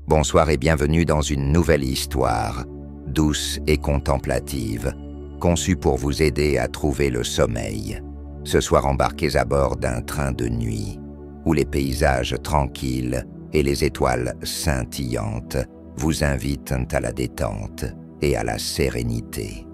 Bonsoir et bienvenue dans une nouvelle histoire, douce et contemplative, conçue pour vous aider à trouver le sommeil. Ce soir embarquez à bord d'un train de nuit, où les paysages tranquilles et les étoiles scintillantes vous invitent à la détente et à la sérénité.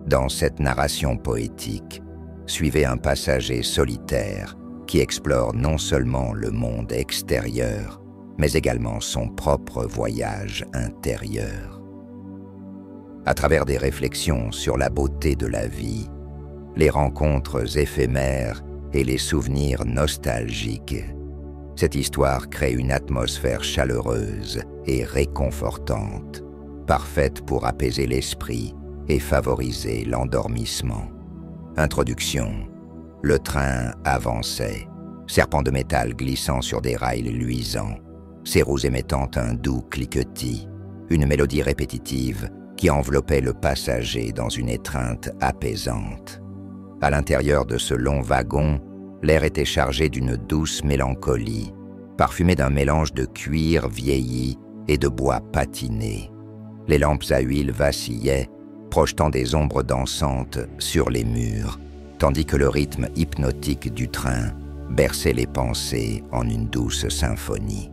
Dans cette narration poétique, suivez un passager solitaire qui explore non seulement le monde extérieur, mais également son propre voyage intérieur. À travers des réflexions sur la beauté de la vie, les rencontres éphémères et les souvenirs nostalgiques, cette histoire crée une atmosphère chaleureuse et réconfortante, parfaite pour apaiser l'esprit et favoriser l'endormissement. Introduction. Le train avançait, serpent de métal glissant sur des rails luisants, ses roues émettant un doux cliquetis, une mélodie répétitive qui enveloppait le passager dans une étreinte apaisante. À l'intérieur de ce long wagon, l'air était chargé d'une douce mélancolie, parfumé d'un mélange de cuir vieilli et de bois patiné. Les lampes à huile vacillaient, projetant des ombres dansantes sur les murs, tandis que le rythme hypnotique du train berçait les pensées en une douce symphonie.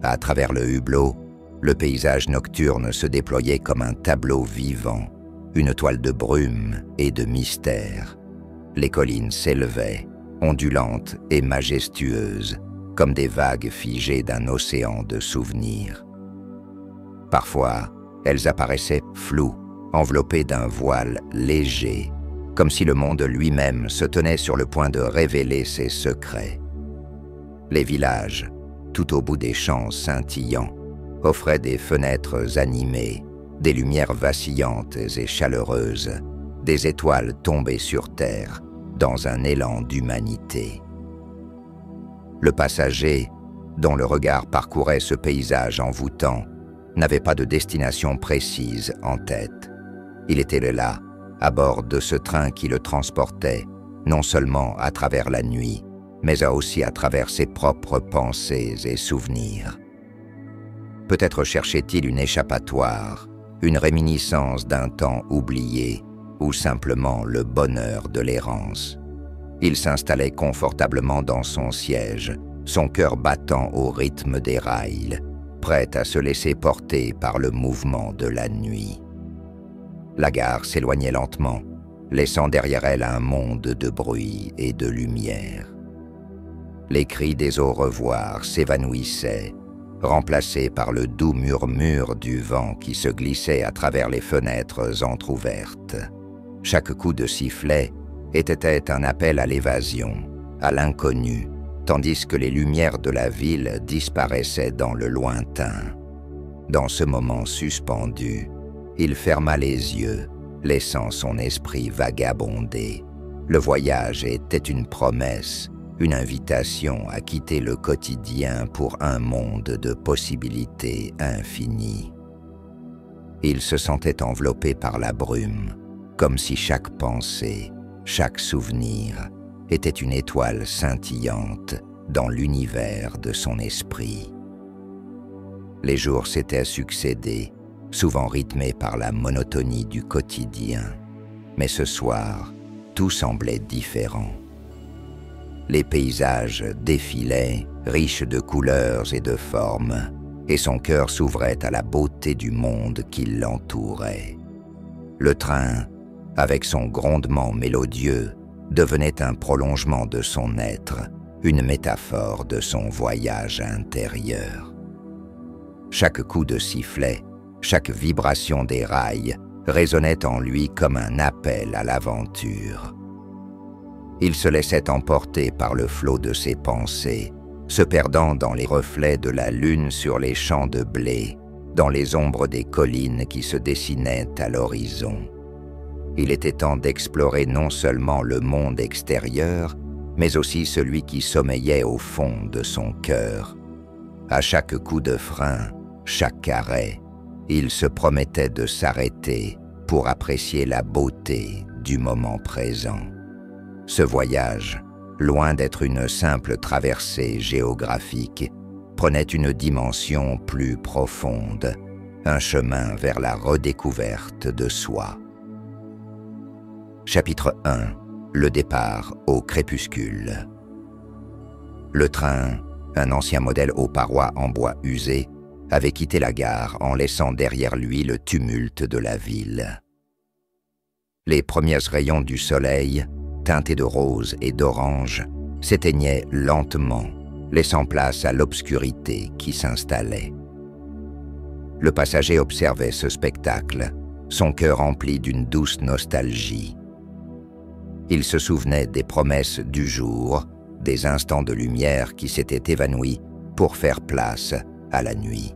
À travers le hublot, le paysage nocturne se déployait comme un tableau vivant, une toile de brume et de mystère. Les collines s'élevaient, ondulantes et majestueuses, comme des vagues figées d'un océan de souvenirs. Parfois, elles apparaissaient floues, enveloppées d'un voile léger, comme si le monde lui-même se tenait sur le point de révéler ses secrets. Les villages, tout au bout des champs scintillants, offraient des fenêtres animées, des lumières vacillantes et chaleureuses, des étoiles tombées sur terre dans un élan d'humanité. Le passager, dont le regard parcourait ce paysage envoûtant, n'avait pas de destination précise en tête. Il était là, à bord de ce train qui le transportait, non seulement à travers la nuit, mais aussi à travers ses propres pensées et souvenirs. Peut-être cherchait-il une échappatoire, une réminiscence d'un temps oublié, ou simplement le bonheur de l'errance. Il s'installait confortablement dans son siège, son cœur battant au rythme des rails, prêt à se laisser porter par le mouvement de la nuit. La gare s'éloignait lentement, laissant derrière elle un monde de bruit et de lumière. Les cris des au revoir s'évanouissaient, remplacés par le doux murmure du vent qui se glissait à travers les fenêtres entr'ouvertes. Chaque coup de sifflet était un appel à l'évasion, à l'inconnu, tandis que les lumières de la ville disparaissaient dans le lointain. Dans ce moment suspendu, il ferma les yeux, laissant son esprit vagabonder. Le voyage était une promesse, une invitation à quitter le quotidien pour un monde de possibilités infinies. Il se sentait enveloppé par la brume, comme si chaque pensée, chaque souvenir était une étoile scintillante dans l'univers de son esprit. Les jours s'étaient succédés, souvent rythmés par la monotonie du quotidien. Mais ce soir, tout semblait différent. Les paysages défilaient, riches de couleurs et de formes, et son cœur s'ouvrait à la beauté du monde qui l'entourait. Le train, avec son grondement mélodieux, devenait un prolongement de son être, une métaphore de son voyage intérieur. Chaque coup de sifflet, chaque vibration des rails résonnait en lui comme un appel à l'aventure. Il se laissait emporter par le flot de ses pensées, se perdant dans les reflets de la lune sur les champs de blé, dans les ombres des collines qui se dessinaient à l'horizon. Il était temps d'explorer non seulement le monde extérieur, mais aussi celui qui sommeillait au fond de son cœur. À chaque coup de frein, chaque arrêt, il se promettait de s'arrêter pour apprécier la beauté du moment présent. Ce voyage, loin d'être une simple traversée géographique, prenait une dimension plus profonde, un chemin vers la redécouverte de soi. Chapitre 1. Le départ au crépuscule. Le train, un ancien modèle aux parois en bois usé, avait quitté la gare en laissant derrière lui le tumulte de la ville. Les premiers rayons du soleil, teintés de rose et d'orange, s'éteignaient lentement, laissant place à l'obscurité qui s'installait. Le passager observait ce spectacle, son cœur rempli d'une douce nostalgie. Il se souvenait des promesses du jour, des instants de lumière qui s'étaient évanouis pour faire place à la nuit.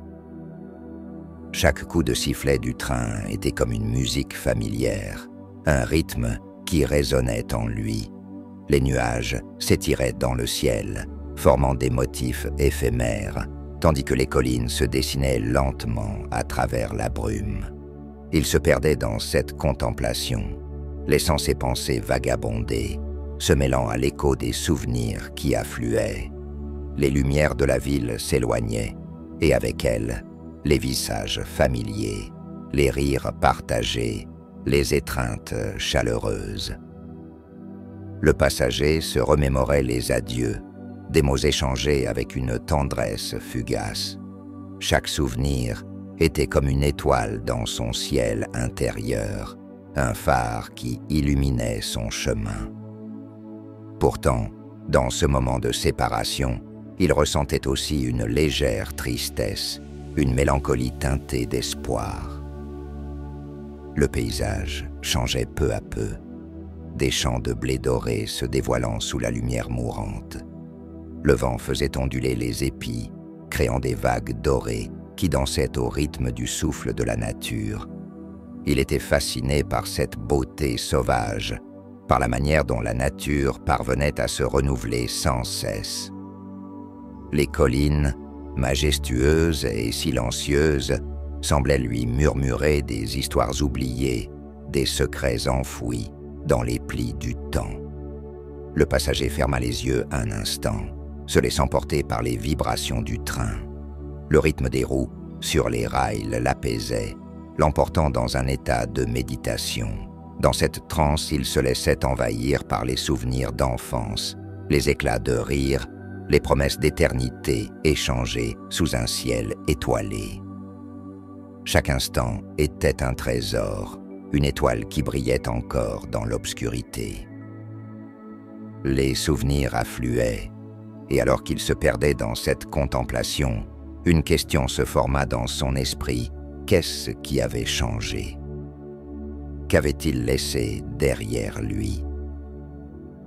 Chaque coup de sifflet du train était comme une musique familière, un rythme qui résonnait en lui. Les nuages s'étiraient dans le ciel, formant des motifs éphémères, tandis que les collines se dessinaient lentement à travers la brume. Il se perdait dans cette contemplation, laissant ses pensées vagabonder, se mêlant à l'écho des souvenirs qui affluaient. Les lumières de la ville s'éloignaient, et avec elles, les visages familiers, les rires partagés, les étreintes chaleureuses. Le passager se remémorait les adieux, des mots échangés avec une tendresse fugace. Chaque souvenir était comme une étoile dans son ciel intérieur, un phare qui illuminait son chemin. Pourtant, dans ce moment de séparation, il ressentait aussi une légère tristesse, une mélancolie teintée d'espoir. Le paysage changeait peu à peu, des champs de blé doré se dévoilant sous la lumière mourante. Le vent faisait onduler les épis, créant des vagues dorées qui dansaient au rythme du souffle de la nature. Il était fasciné par cette beauté sauvage, par la manière dont la nature parvenait à se renouveler sans cesse. Les collines, majestueuses et silencieuses, semblaient lui murmurer des histoires oubliées, des secrets enfouis dans les plis du temps. Le passager ferma les yeux un instant, se laissant porter par les vibrations du train. Le rythme des roues sur les rails l'apaisait, l'emportant dans un état de méditation. Dans cette transe, il se laissait envahir par les souvenirs d'enfance, les éclats de rire, les promesses d'éternité échangées sous un ciel étoilé. Chaque instant était un trésor, une étoile qui brillait encore dans l'obscurité. Les souvenirs affluaient, et alors qu'il se perdait dans cette contemplation, une question se forma dans son esprit. Qu'est-ce qui avait changé? Qu'avait-il laissé derrière lui?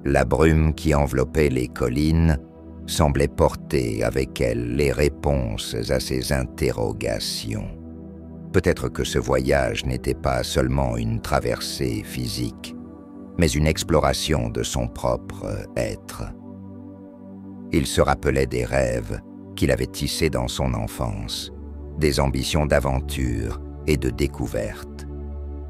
La brume qui enveloppait les collines semblait porter avec elle les réponses à ses interrogations. Peut-être que ce voyage n'était pas seulement une traversée physique, mais une exploration de son propre être. Il se rappelait des rêves qu'il avait tissés dans son enfance, des ambitions d'aventure et de découverte.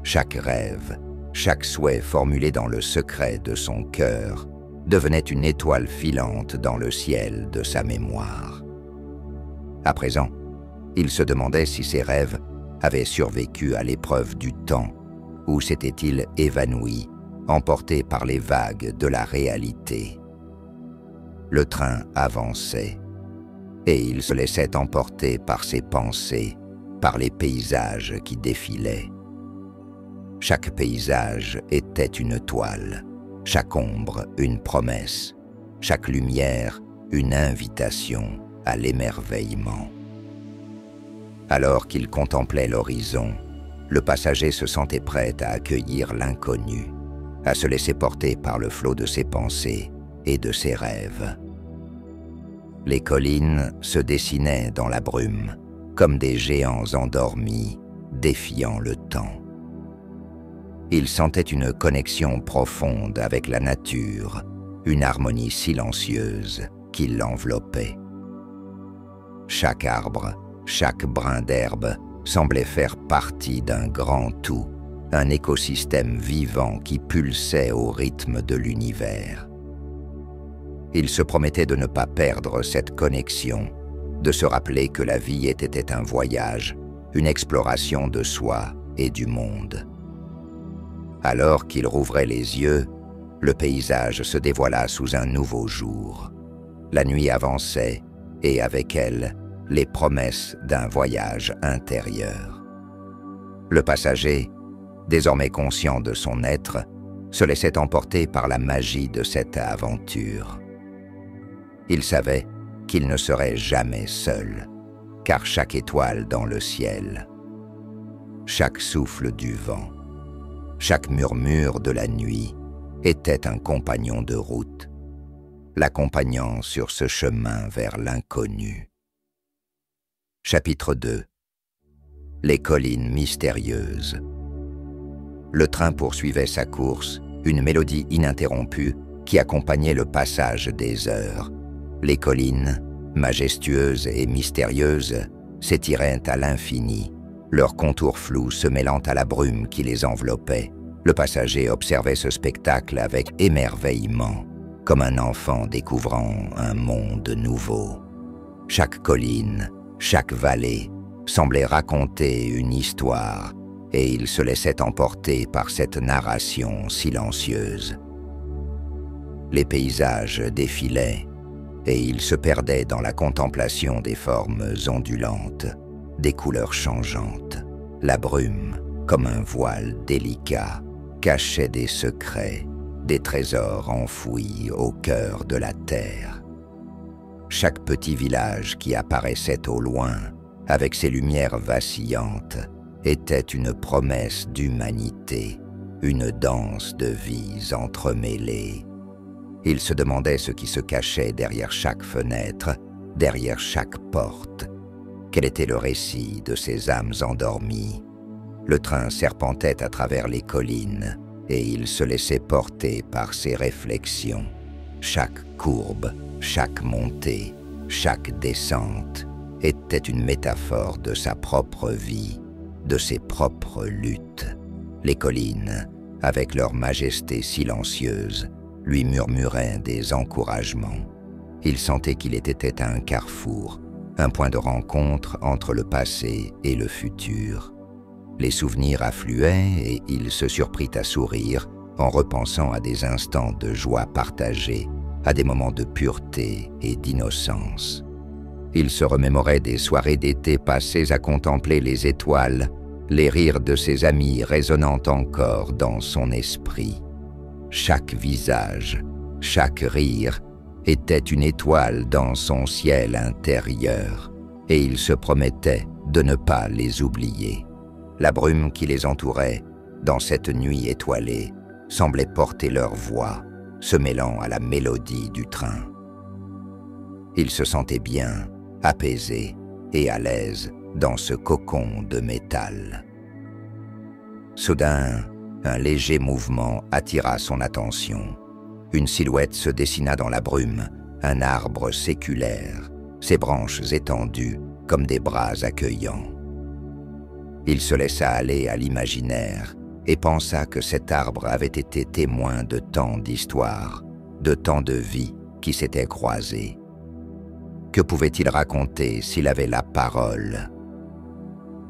Chaque rêve, chaque souhait formulé dans le secret de son cœur devenait une étoile filante dans le ciel de sa mémoire. À présent, il se demandait si ses rêves avaient survécu à l'épreuve du temps, ou s'étaient-ils évanouis, emportés par les vagues de la réalité. Le train avançait, et il se laissait emporter par ses pensées, par les paysages qui défilaient. Chaque paysage était une toile, chaque ombre une promesse, chaque lumière une invitation à l'émerveillement. Alors qu'il contemplait l'horizon, le passager se sentait prêt à accueillir l'inconnu, à se laisser porter par le flot de ses pensées et de ses rêves. Les collines se dessinaient dans la brume, comme des géants endormis, défiant le temps. Il sentait une connexion profonde avec la nature, une harmonie silencieuse qui l'enveloppait. Chaque arbre, chaque brin d'herbe semblait faire partie d'un grand tout, un écosystème vivant qui pulsait au rythme de l'univers. Il se promettait de ne pas perdre cette connexion, de se rappeler que la vie était un voyage, une exploration de soi et du monde. Alors qu'il rouvrait les yeux, le paysage se dévoila sous un nouveau jour. La nuit avançait, et avec elle, les promesses d'un voyage intérieur. Le passager, désormais conscient de son être, se laissait emporter par la magie de cette aventure. Il savait qu'il ne serait jamais seul, car chaque étoile dans le ciel, chaque souffle du vent, chaque murmure de la nuit était un compagnon de route, l'accompagnant sur ce chemin vers l'inconnu. Chapitre 2. Les collines mystérieuses. Le train poursuivait sa course, une mélodie ininterrompue qui accompagnait le passage des heures. Les collines, majestueuses et mystérieuses, s'étiraient à l'infini, leurs contours flous se mêlant à la brume qui les enveloppait. Le passager observait ce spectacle avec émerveillement, comme un enfant découvrant un monde nouveau. Chaque colline, chaque vallée semblait raconter une histoire, et il se laissait emporter par cette narration silencieuse. Les paysages défilaient, et il se perdait dans la contemplation des formes ondulantes, des couleurs changeantes. La brume, comme un voile délicat, cachait des secrets, des trésors enfouis au cœur de la terre. Chaque petit village qui apparaissait au loin, avec ses lumières vacillantes, était une promesse d'humanité, une danse de vies entremêlées. Il se demandait ce qui se cachait derrière chaque fenêtre, derrière chaque porte. Quel était le récit de ces âmes endormies? Le train serpentait à travers les collines, et il se laissait porter par ses réflexions. Chaque courbe, chaque montée, chaque descente était une métaphore de sa propre vie, de ses propres luttes. Les collines, avec leur majesté silencieuse, lui murmuraient des encouragements. Il sentait qu'il était à un carrefour, un point de rencontre entre le passé et le futur. Les souvenirs affluaient et il se surprit à sourire en repensant à des instants de joie partagée, à des moments de pureté et d'innocence. Il se remémorait des soirées d'été passées à contempler les étoiles, les rires de ses amis résonnant encore dans son esprit. Chaque visage, chaque rire était une étoile dans son ciel intérieur, et il se promettait de ne pas les oublier. La brume qui les entourait, dans cette nuit étoilée, semblait porter leur voix, se mêlant à la mélodie du train. Il se sentait bien, apaisé et à l'aise dans ce cocon de métal. Soudain, un léger mouvement attira son attention. Une silhouette se dessina dans la brume, un arbre séculaire, ses branches étendues comme des bras accueillants. Il se laissa aller à l'imaginaire et pensa que cet arbre avait été témoin de tant d'histoires, de tant de vies qui s'étaient croisées. Que pouvait-il raconter s'il avait la parole?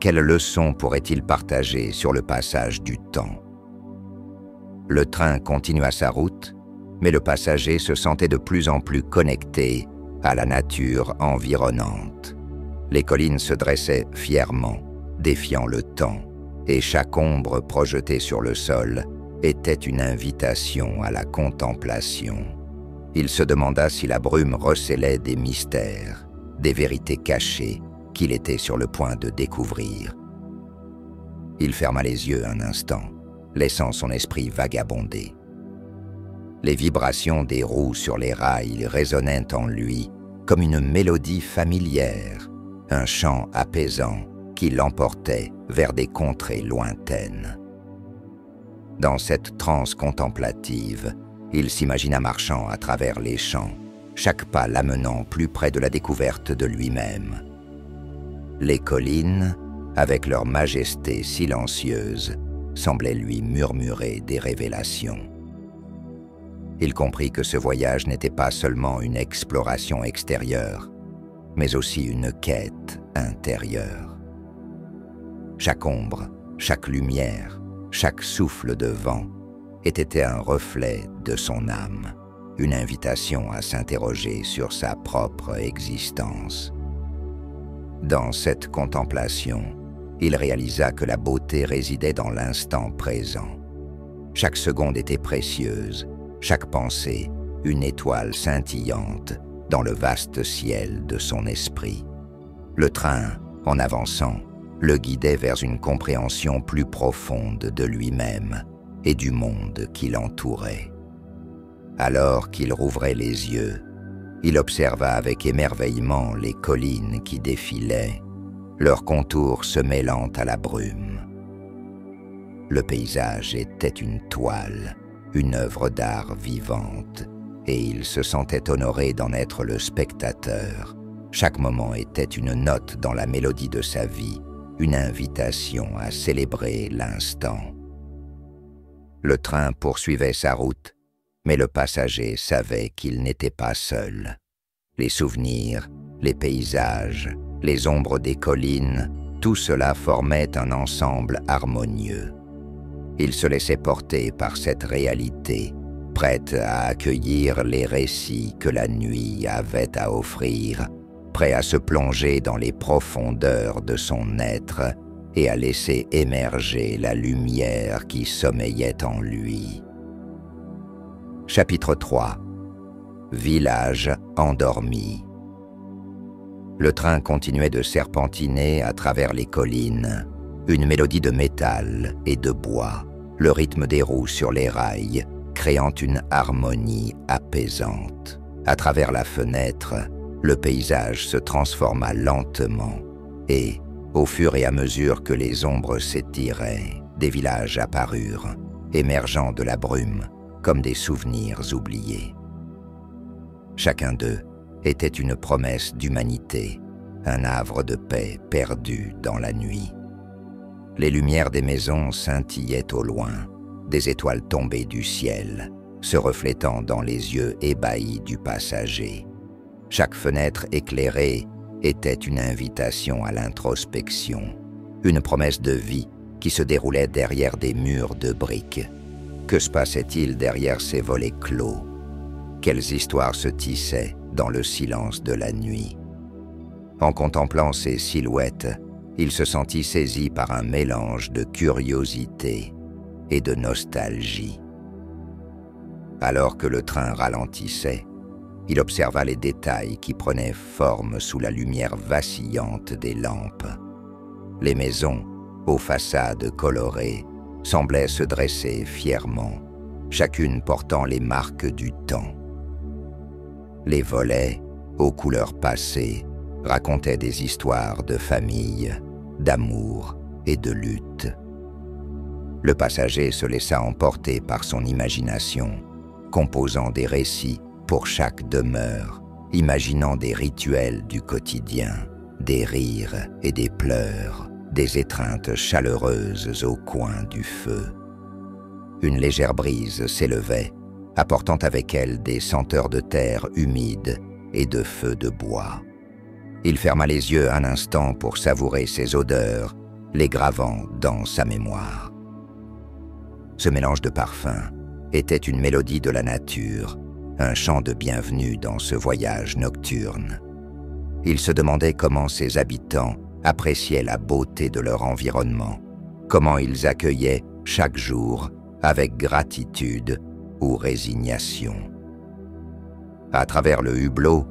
Quelle leçon pourrait-il partager sur le passage du temps? Le train continua sa route, mais le passager se sentait de plus en plus connecté à la nature environnante. Les collines se dressaient fièrement, défiant le temps, et chaque ombre projetée sur le sol était une invitation à la contemplation. Il se demanda si la brume recélait des mystères, des vérités cachées qu'il était sur le point de découvrir. Il ferma les yeux un instant, laissant son esprit vagabonder. Les vibrations des roues sur les rails résonnaient en lui comme une mélodie familière, un chant apaisant qui l'emportait vers des contrées lointaines. Dans cette transe contemplative, il s'imagina marchant à travers les champs, chaque pas l'amenant plus près de la découverte de lui-même. Les collines, avec leur majesté silencieuse, semblaient lui murmurer des révélations. Il comprit que ce voyage n'était pas seulement une exploration extérieure, mais aussi une quête intérieure. Chaque ombre, chaque lumière, chaque souffle de vent était un reflet de son âme, une invitation à s'interroger sur sa propre existence. Dans cette contemplation, il réalisa que la beauté résidait dans l'instant présent. Chaque seconde était précieuse, chaque pensée, une étoile scintillante dans le vaste ciel de son esprit. Le train, en avançant, le guidait vers une compréhension plus profonde de lui-même et du monde qui l'entourait. Alors qu'il rouvrait les yeux, il observa avec émerveillement les collines qui défilaient, leurs contours se mêlant à la brume. Le paysage était une toile, une œuvre d'art vivante, et il se sentait honoré d'en être le spectateur. Chaque moment était une note dans la mélodie de sa vie, une invitation à célébrer l'instant. Le train poursuivait sa route, mais le passager savait qu'il n'était pas seul. Les souvenirs, les paysages, les ombres des collines, tout cela formait un ensemble harmonieux. Il se laissait porter par cette réalité, prête à accueillir les récits que la nuit avait à offrir, prêt à se plonger dans les profondeurs de son être et à laisser émerger la lumière qui sommeillait en lui. Chapitre 3. Village endormi. Le train continuait de serpentiner à travers les collines, une mélodie de métal et de bois, le rythme des roues sur les rails, créant une harmonie apaisante. À travers la fenêtre, le paysage se transforma lentement et, au fur et à mesure que les ombres s'étiraient, des villages apparurent, émergeant de la brume comme des souvenirs oubliés. Chacun d'eux était une promesse d'humanité, un havre de paix perdu dans la nuit. Les lumières des maisons scintillaient au loin, des étoiles tombées du ciel, se reflétant dans les yeux ébahis du passager. Chaque fenêtre éclairée était une invitation à l'introspection, une promesse de vie qui se déroulait derrière des murs de briques. Que se passait-il derrière ces volets clos? Quelles histoires se tissaient dans le silence de la nuit? En contemplant ces silhouettes, il se sentit saisi par un mélange de curiosité et de nostalgie. Alors que le train ralentissait, il observa les détails qui prenaient forme sous la lumière vacillante des lampes. Les maisons, aux façades colorées, semblaient se dresser fièrement, chacune portant les marques du temps. Les volets, aux couleurs passées, racontaient des histoires de famille, d'amour et de lutte. Le passager se laissa emporter par son imagination, composant des récits pour chaque demeure, imaginant des rituels du quotidien, des rires et des pleurs, des étreintes chaleureuses au coin du feu. Une légère brise s'élevait, apportant avec elle des senteurs de terre humide et de feu de bois. Il ferma les yeux un instant pour savourer ces odeurs, les gravant dans sa mémoire. Ce mélange de parfums était une mélodie de la nature, un chant de bienvenue dans ce voyage nocturne. Il se demandait comment ses habitants appréciaient la beauté de leur environnement, comment ils accueillaient chaque jour avec gratitude ou résignation. À travers le hublot,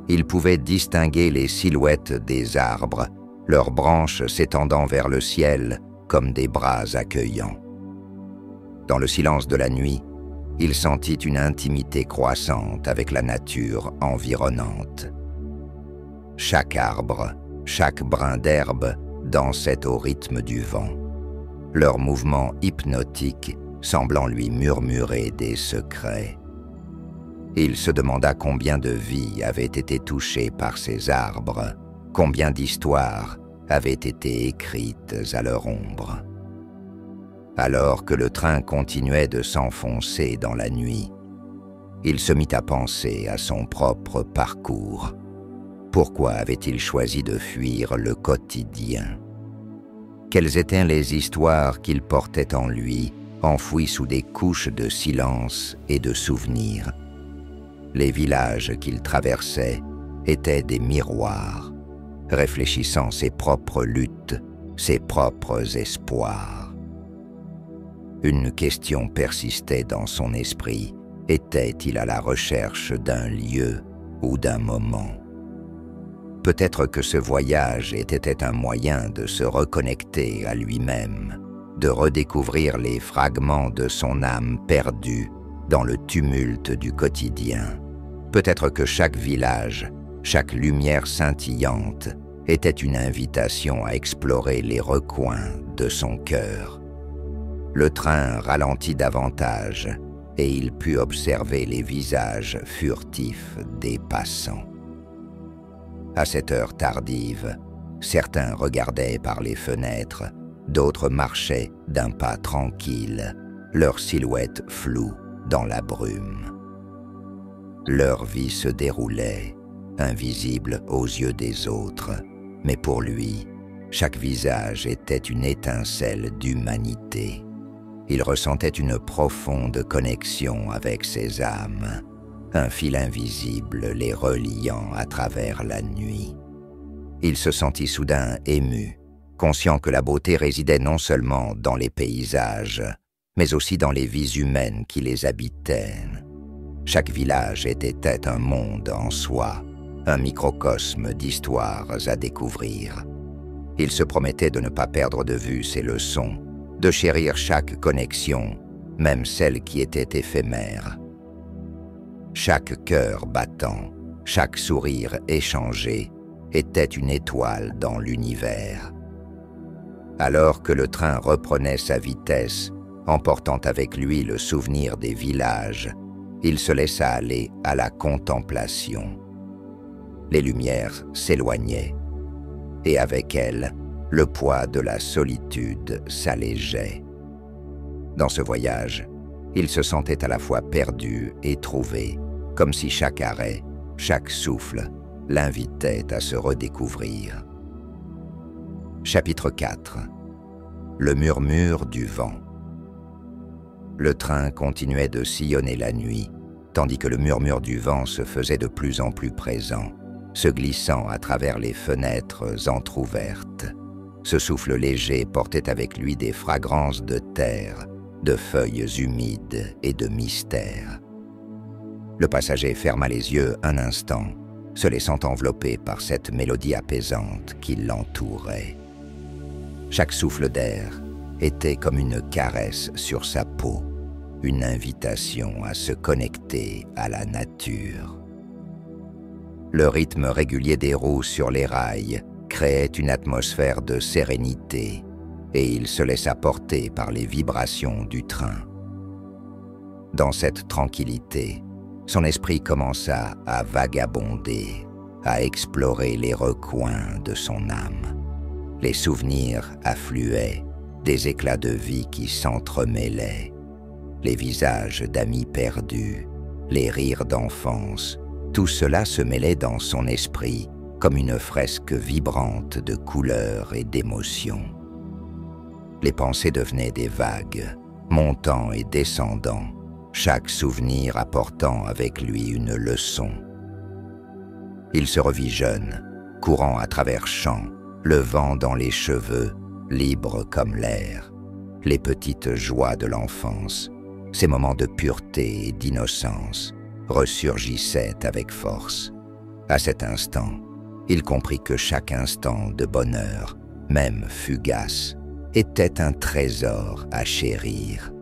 il pouvait distinguer les silhouettes des arbres, leurs branches s'étendant vers le ciel comme des bras accueillants. Dans le silence de la nuit, il sentit une intimité croissante avec la nature environnante. Chaque arbre, chaque brin d'herbe dansait au rythme du vent, leurs mouvements hypnotiques semblant lui murmurer des secrets. Il se demanda combien de vies avaient été touchées par ces arbres, combien d'histoires avaient été écrites à leur ombre. Alors que le train continuait de s'enfoncer dans la nuit, il se mit à penser à son propre parcours. Pourquoi avait-il choisi de fuir le quotidien? Quelles étaient les histoires qu'il portait en lui, enfouies sous des couches de silence et de souvenirs? Les villages qu'il traversait étaient des miroirs, réfléchissant ses propres luttes, ses propres espoirs. Une question persistait dans son esprit. Était-il à la recherche d'un lieu ou d'un moment? Peut-être que ce voyage était un moyen de se reconnecter à lui-même, de redécouvrir les fragments de son âme perdue dans le tumulte du quotidien. Peut-être que chaque village, chaque lumière scintillante était une invitation à explorer les recoins de son cœur. Le train ralentit davantage et il put observer les visages furtifs des passants. À cette heure tardive, certains regardaient par les fenêtres, d'autres marchaient d'un pas tranquille, leurs silhouettes floues dans la brume. Leur vie se déroulait, invisible aux yeux des autres, mais pour lui, chaque visage était une étincelle d'humanité. Il ressentait une profonde connexion avec ces âmes, un fil invisible les reliant à travers la nuit. Il se sentit soudain ému, conscient que la beauté résidait non seulement dans les paysages, mais aussi dans les vies humaines qui les habitaient. Chaque village était un monde en soi, un microcosme d'histoires à découvrir. Il se promettait de ne pas perdre de vue ses leçons, de chérir chaque connexion, même celle qui était éphémère. Chaque cœur battant, chaque sourire échangé était une étoile dans l'univers. Alors que le train reprenait sa vitesse, emportant avec lui le souvenir des villages, il se laissa aller à la contemplation. Les lumières s'éloignaient, et avec elles, le poids de la solitude s'allégeait. Dans ce voyage, il se sentait à la fois perdu et trouvé, comme si chaque arrêt, chaque souffle, l'invitait à se redécouvrir. Chapitre 4. Le murmure du vent. Le train continuait de sillonner la nuit, tandis que le murmure du vent se faisait de plus en plus présent, se glissant à travers les fenêtres entr'ouvertes. Ce souffle léger portait avec lui des fragrances de terre, de feuilles humides et de mystère. Le passager ferma les yeux un instant, se laissant envelopper par cette mélodie apaisante qui l'entourait. Chaque souffle d'air était comme une caresse sur sa peau, une invitation à se connecter à la nature. Le rythme régulier des roues sur les rails créait une atmosphère de sérénité, et il se laissa porter par les vibrations du train. Dans cette tranquillité, son esprit commença à vagabonder, à explorer les recoins de son âme. Les souvenirs affluaient, des éclats de vie qui s'entremêlaient, les visages d'amis perdus, les rires d'enfance, tout cela se mêlait dans son esprit comme une fresque vibrante de couleurs et d'émotions. Les pensées devenaient des vagues, montant et descendant, chaque souvenir apportant avec lui une leçon. Il se revit jeune, courant à travers champs, le vent dans les cheveux, libre comme l'air, les petites joies de l'enfance, ces moments de pureté et d'innocence, ressurgissaient avec force. À cet instant, il comprit que chaque instant de bonheur, même fugace, était un trésor à chérir.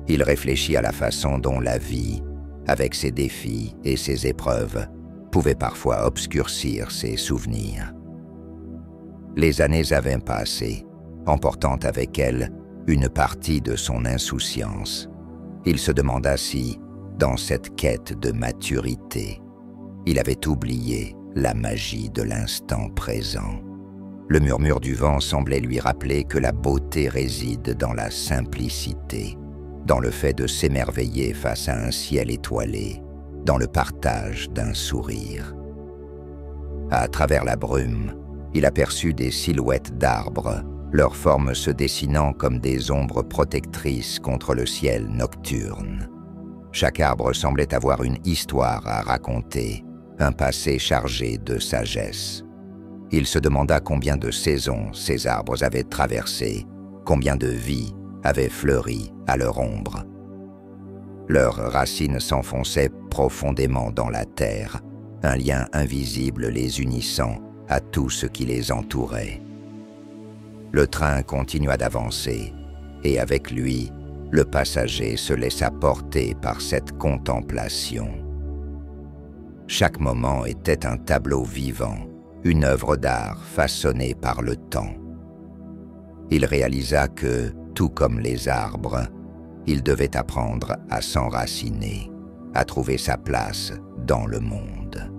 Il réfléchit à la façon dont la vie, avec ses défis et ses épreuves, pouvait parfois obscurcir ses souvenirs. Les années avaient passé, emportant avec elles une partie de son insouciance. Il se demanda si, dans cette quête de maturité, il avait oublié la magie de l'instant présent. Le murmure du vent semblait lui rappeler que la beauté réside dans la simplicité, dans le fait de s'émerveiller face à un ciel étoilé, dans le partage d'un sourire. À travers la brume, il aperçut des silhouettes d'arbres, leurs formes se dessinant comme des ombres protectrices contre le ciel nocturne. Chaque arbre semblait avoir une histoire à raconter, un passé chargé de sagesse. Il se demanda combien de saisons ces arbres avaient traversées, combien de vies avaient fleuri à leur ombre. Leurs racines s'enfonçaient profondément dans la terre, un lien invisible les unissant à tout ce qui les entourait. Le train continua d'avancer, et avec lui, le passager se laissa porter par cette contemplation. Chaque moment était un tableau vivant, une œuvre d'art façonnée par le temps. Il réalisa que, tout comme les arbres, il devait apprendre à s'enraciner, à trouver sa place dans le monde.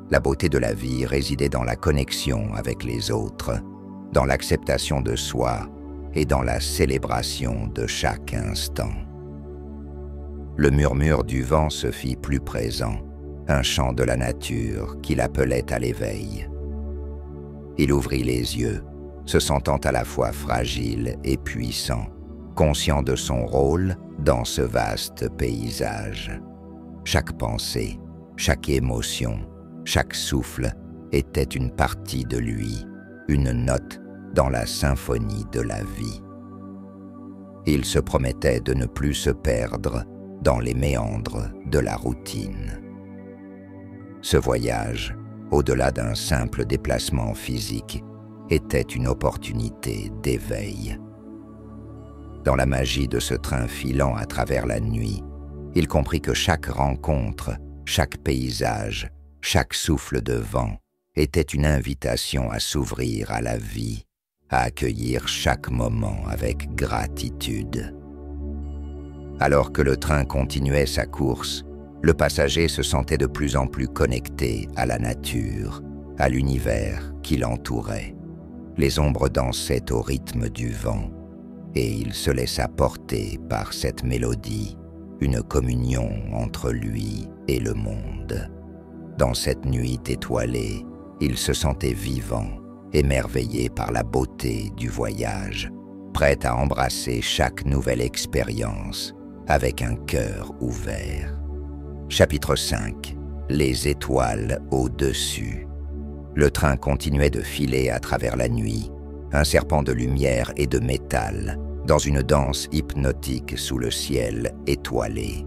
La beauté de la vie résidait dans la connexion avec les autres, dans l'acceptation de soi et dans la célébration de chaque instant. Le murmure du vent se fit plus présent, un chant de la nature qui l'appelait à l'éveil. Il ouvrit les yeux, se sentant à la fois fragile et puissant, conscient de son rôle dans ce vaste paysage. Chaque pensée, chaque émotion, chaque souffle était une partie de lui, une note dans la symphonie de la vie. Il se promettait de ne plus se perdre dans les méandres de la routine. Ce voyage, au-delà d'un simple déplacement physique, était une opportunité d'éveil. Dans la magie de ce train filant à travers la nuit, il comprit que chaque rencontre, chaque paysage, chaque souffle de vent était une invitation à s'ouvrir à la vie, à accueillir chaque moment avec gratitude. Alors que le train continuait sa course, le passager se sentait de plus en plus connecté à la nature, à l'univers qui l'entourait. Les ombres dansaient au rythme du vent, et il se laissa porter par cette mélodie, une communion entre lui et le monde. Dans cette nuit étoilée, il se sentait vivant, émerveillé par la beauté du voyage, prêt à embrasser chaque nouvelle expérience avec un cœur ouvert. Chapitre 5. Les étoiles au-dessus. Le train continuait de filer à travers la nuit, un serpent de lumière et de métal, dans une danse hypnotique sous le ciel étoilé.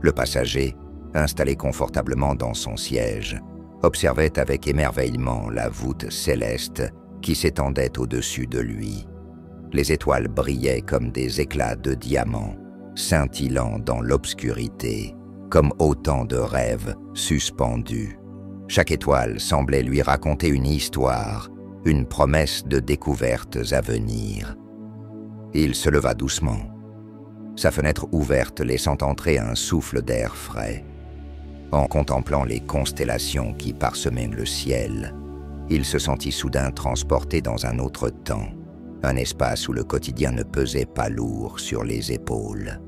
Le passager, installé confortablement dans son siège, observait avec émerveillement la voûte céleste qui s'étendait au-dessus de lui. Les étoiles brillaient comme des éclats de diamants, scintillant dans l'obscurité, comme autant de rêves suspendus. Chaque étoile semblait lui raconter une histoire, une promesse de découvertes à venir. Il se leva doucement, sa fenêtre ouverte laissant entrer un souffle d'air frais. En contemplant les constellations qui parsemaient le ciel, il se sentit soudain transporté dans un autre temps, un espace où le quotidien ne pesait pas lourd sur les épaules.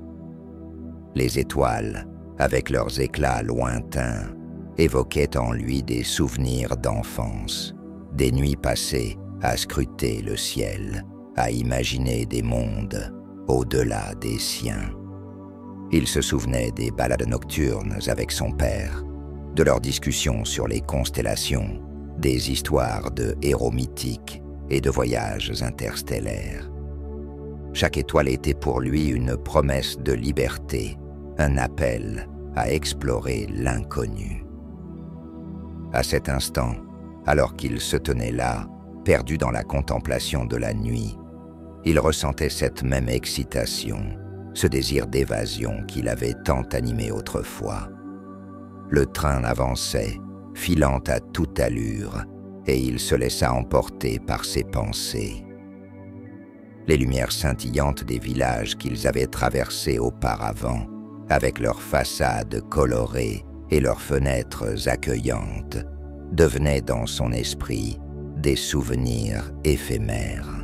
Les étoiles, avec leurs éclats lointains, évoquaient en lui des souvenirs d'enfance, des nuits passées à scruter le ciel, à imaginer des mondes au-delà des siens. Il se souvenait des balades nocturnes avec son père, de leurs discussions sur les constellations, des histoires de héros mythiques et de voyages interstellaires. Chaque étoile était pour lui une promesse de liberté, un appel à explorer l'inconnu. À cet instant, alors qu'il se tenait là, perdu dans la contemplation de la nuit, il ressentait cette même excitation, ce désir d'évasion qui l'avait tant animé autrefois. Le train avançait, filant à toute allure, et il se laissa emporter par ses pensées. Les lumières scintillantes des villages qu'ils avaient traversés auparavant, avec leurs façades colorées et leurs fenêtres accueillantes, devenaient dans son esprit des souvenirs éphémères.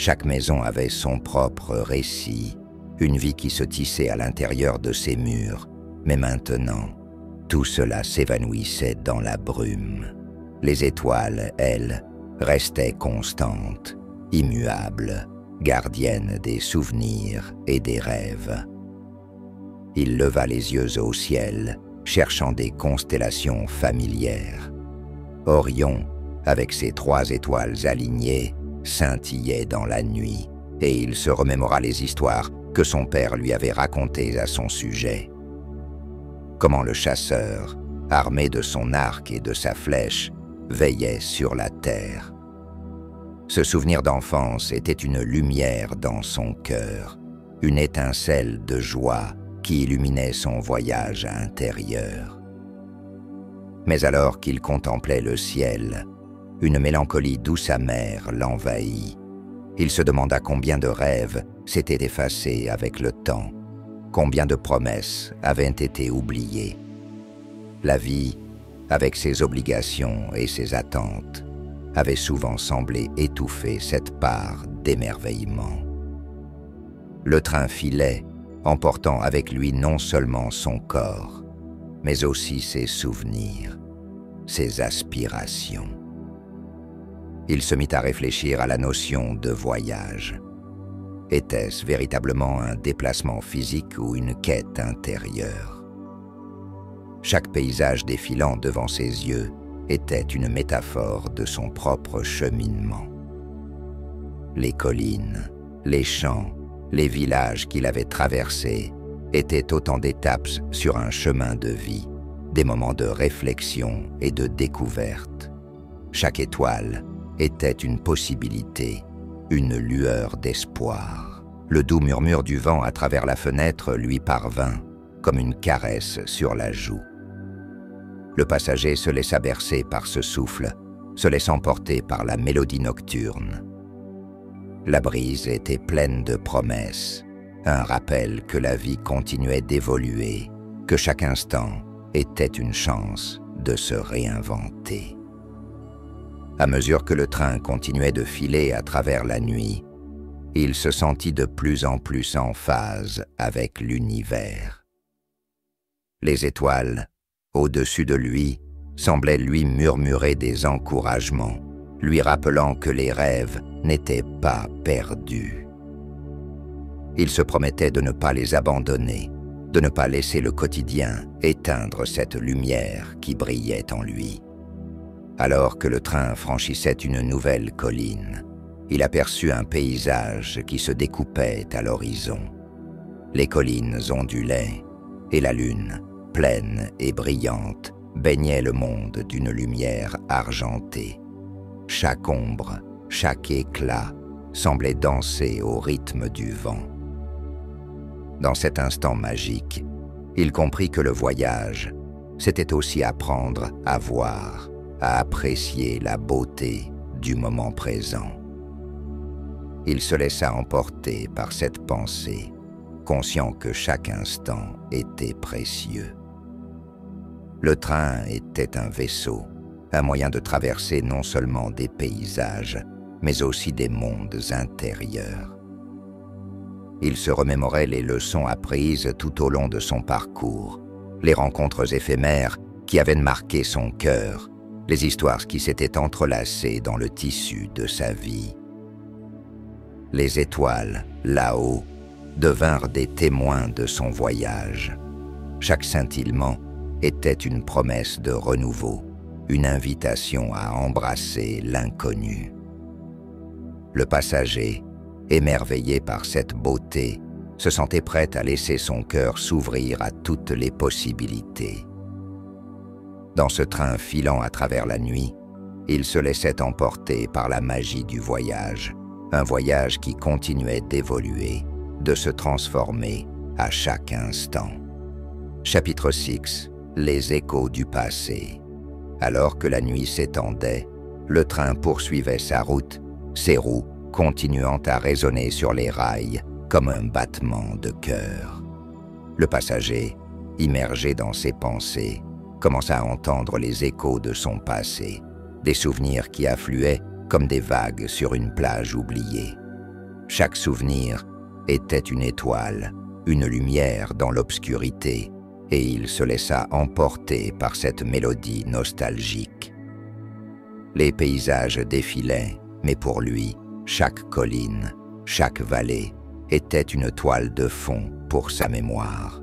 Chaque maison avait son propre récit, une vie qui se tissait à l'intérieur de ses murs, mais maintenant, Tout cela s'évanouissait dans la brume. Les étoiles, elles, restaient constantes, immuables, gardiennes des souvenirs et des rêves. Il leva les yeux au ciel, cherchant des constellations familières. Orion, avec ses 3 étoiles alignées, scintillait dans la nuit, et il se remémora les histoires que son père lui avait racontées à son sujet. Comment le chasseur, armé de son arc et de sa flèche, veillait sur la terre. Ce souvenir d'enfance était une lumière dans son cœur, une étincelle de joie qui illuminait son voyage intérieur. Mais alors qu'il contemplait le ciel, une mélancolie douce amère l'envahit. Il se demanda combien de rêves s'étaient effacés avec le temps, combien de promesses avaient été oubliées. La vie, avec ses obligations et ses attentes, avait souvent semblé étouffer cette part d'émerveillement. Le train filait, emportant avec lui non seulement son corps, mais aussi ses souvenirs, ses aspirations. Il se mit à réfléchir à la notion de voyage. Était-ce véritablement un déplacement physique ou une quête intérieure? Chaque paysage défilant devant ses yeux était une métaphore de son propre cheminement. Les collines, les champs, les villages qu'il avait traversés étaient autant d'étapes sur un chemin de vie, des moments de réflexion et de découverte. Chaque étoile était une possibilité, une lueur d'espoir. Le doux murmure du vent à travers la fenêtre lui parvint comme une caresse sur la joue. Le passager se laissa bercer par ce souffle, se laissant porter par la mélodie nocturne. La brise était pleine de promesses, un rappel que la vie continuait d'évoluer, que chaque instant était une chance de se réinventer. À mesure que le train continuait de filer à travers la nuit, il se sentit de plus en plus en phase avec l'univers. Les étoiles, au-dessus de lui, semblaient lui murmurer des encouragements, lui rappelant que les rêves n'étaient pas perdus. Il se promettait de ne pas les abandonner, de ne pas laisser le quotidien éteindre cette lumière qui brillait en lui. Alors que le train franchissait une nouvelle colline, il aperçut un paysage qui se découpait à l'horizon. Les collines ondulaient, et la lune, pleine et brillante, baignait le monde d'une lumière argentée. Chaque ombre, chaque éclat semblait danser au rythme du vent. Dans cet instant magique, il comprit que le voyage, c'était aussi apprendre à voir, à apprécier la beauté du moment présent. Il se laissa emporter par cette pensée, conscient que chaque instant était précieux. Le train était un vaisseau, un moyen de traverser non seulement des paysages, mais aussi des mondes intérieurs. Il se remémorait les leçons apprises tout au long de son parcours, les rencontres éphémères qui avaient marqué son cœur, les histoires qui s'étaient entrelacées dans le tissu de sa vie. Les étoiles, là-haut, devinrent des témoins de son voyage. Chaque scintillement était une promesse de renouveau, une invitation à embrasser l'inconnu. Le passager, émerveillé par cette beauté, se sentait prêt à laisser son cœur s'ouvrir à toutes les possibilités. Dans ce train filant à travers la nuit, il se laissait emporter par la magie du voyage, un voyage qui continuait d'évoluer, de se transformer à chaque instant. Chapitre 6. Les échos du passé. Alors que la nuit s'étendait, le train poursuivait sa route, ses roues continuant à résonner sur les rails comme un battement de cœur. Le passager, immergé dans ses pensées, commença à entendre les échos de son passé, des souvenirs qui affluaient comme des vagues sur une plage oubliée. Chaque souvenir était une étoile, une lumière dans l'obscurité, et il se laissa emporter par cette mélodie nostalgique. Les paysages défilaient, mais pour lui, chaque colline, chaque vallée était une toile de fond pour sa mémoire.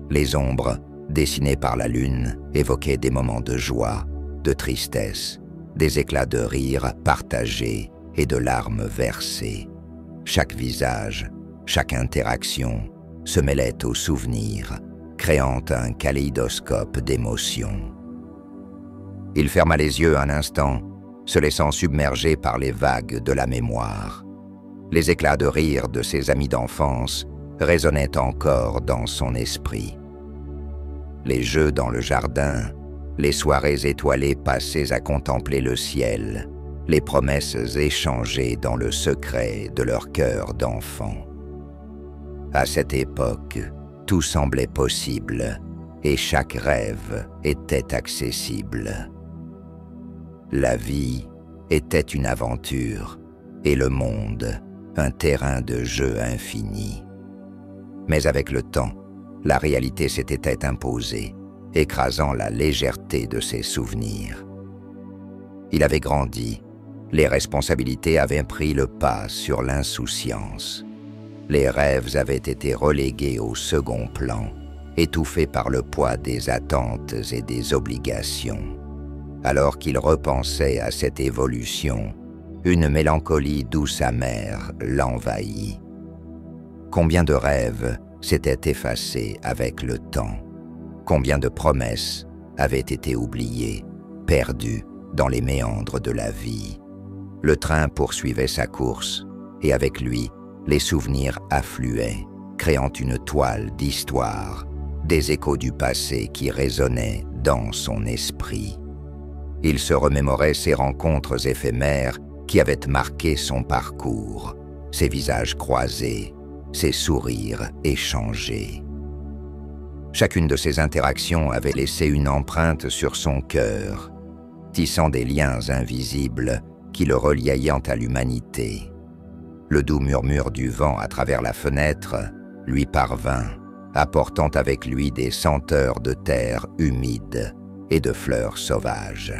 Les ombres, dessinées par la lune, évoquaient des moments de joie, de tristesse, des éclats de rire partagés et de larmes versées. Chaque visage, chaque interaction se mêlait aux souvenirs, créant un kaléidoscope d'émotions. Il ferma les yeux un instant, se laissant submerger par les vagues de la mémoire. Les éclats de rire de ses amis d'enfance résonnaient encore dans son esprit. Les jeux dans le jardin, les soirées étoilées passées à contempler le ciel, les promesses échangées dans le secret de leur cœur d'enfant. À cette époque, tout semblait possible et chaque rêve était accessible. La vie était une aventure et le monde un terrain de jeu infini. Mais avec le temps, la réalité s'était imposée, écrasant la légèreté de ses souvenirs. Il avait grandi, les responsabilités avaient pris le pas sur l'insouciance. Les rêves avaient été relégués au second plan, étouffés par le poids des attentes et des obligations. Alors qu'il repensait à cette évolution, une mélancolie douce amère l'envahit. Combien de rêves s'étaient effacés avec le temps? Combien de promesses avaient été oubliées, perdues dans les méandres de la vie? Le train poursuivait sa course, et avec lui, les souvenirs affluaient, créant une toile d'histoire, des échos du passé qui résonnaient dans son esprit. Il se remémorait ces rencontres éphémères qui avaient marqué son parcours, ses visages croisés, ses sourires échangés. Chacune de ces interactions avait laissé une empreinte sur son cœur, tissant des liens invisibles qui le reliaient à l'humanité. Le doux murmure du vent à travers la fenêtre lui parvint, apportant avec lui des senteurs de terre humide et de fleurs sauvages.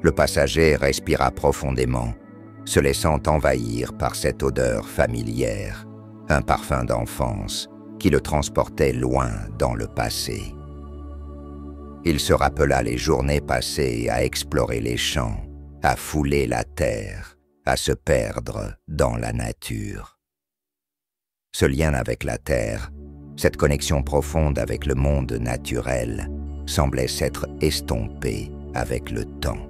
Le passager respira profondément, se laissant envahir par cette odeur familière, un parfum d'enfance qui le transportait loin dans le passé. Il se rappela les journées passées à explorer les champs, à fouler la terre, à se perdre dans la nature. Ce lien avec la terre, cette connexion profonde avec le monde naturel, semblait s'être estompée avec le temps.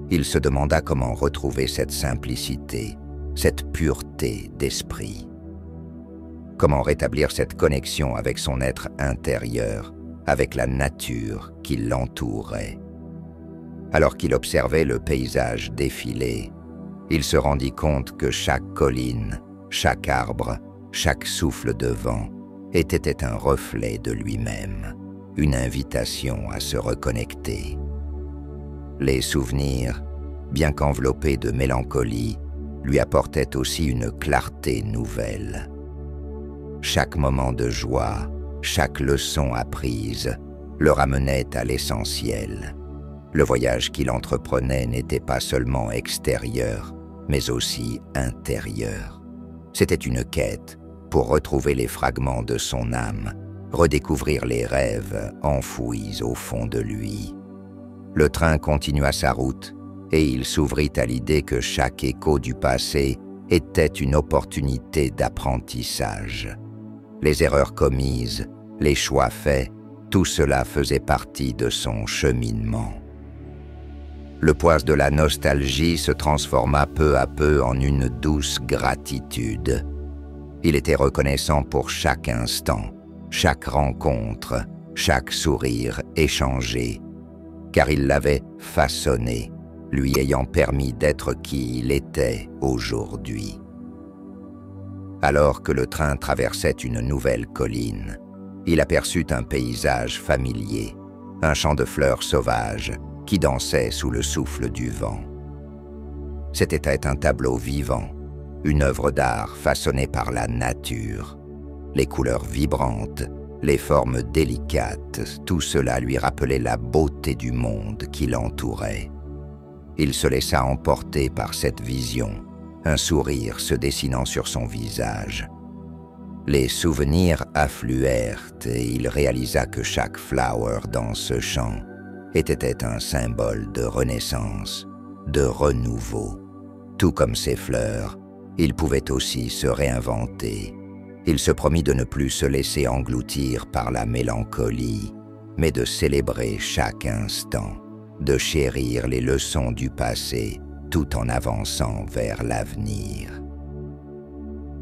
Il se demanda comment retrouver cette simplicité, cette pureté d'esprit. Comment rétablir cette connexion avec son être intérieur, avec la nature qui l'entourait. Alors qu'il observait le paysage défiler, il se rendit compte que chaque colline, chaque arbre, chaque souffle de vent était un reflet de lui-même, une invitation à se reconnecter. Les souvenirs, bien qu'enveloppés de mélancolie, lui apportaient aussi une clarté nouvelle. Chaque moment de joie, chaque leçon apprise, le ramenait à l'essentiel. Le voyage qu'il entreprenait n'était pas seulement extérieur, mais aussi intérieur. C'était une quête pour retrouver les fragments de son âme, redécouvrir les rêves enfouis au fond de lui. Le train continua sa route et il s'ouvrit à l'idée que chaque écho du passé était une opportunité d'apprentissage. Les erreurs commises, les choix faits, tout cela faisait partie de son cheminement. Le poids de la nostalgie se transforma peu à peu en une douce gratitude. Il était reconnaissant pour chaque instant, chaque rencontre, chaque sourire échangé, car il l'avait façonné, lui ayant permis d'être qui il était aujourd'hui. Alors que le train traversait une nouvelle colline, il aperçut un paysage familier, un champ de fleurs sauvages qui dansait sous le souffle du vent. C'était un tableau vivant, une œuvre d'art façonnée par la nature. Les couleurs vibrantes, les formes délicates, tout cela lui rappelait la beauté du monde qui l'entourait. Il se laissa emporter par cette vision, un sourire se dessinant sur son visage. Les souvenirs affluèrent et il réalisa que chaque flower dans ce champ était un symbole de renaissance, de renouveau. Tout comme ces fleurs, il pouvait aussi se réinventer. Il se promit de ne plus se laisser engloutir par la mélancolie, mais de célébrer chaque instant, de chérir les leçons du passé tout en avançant vers l'avenir.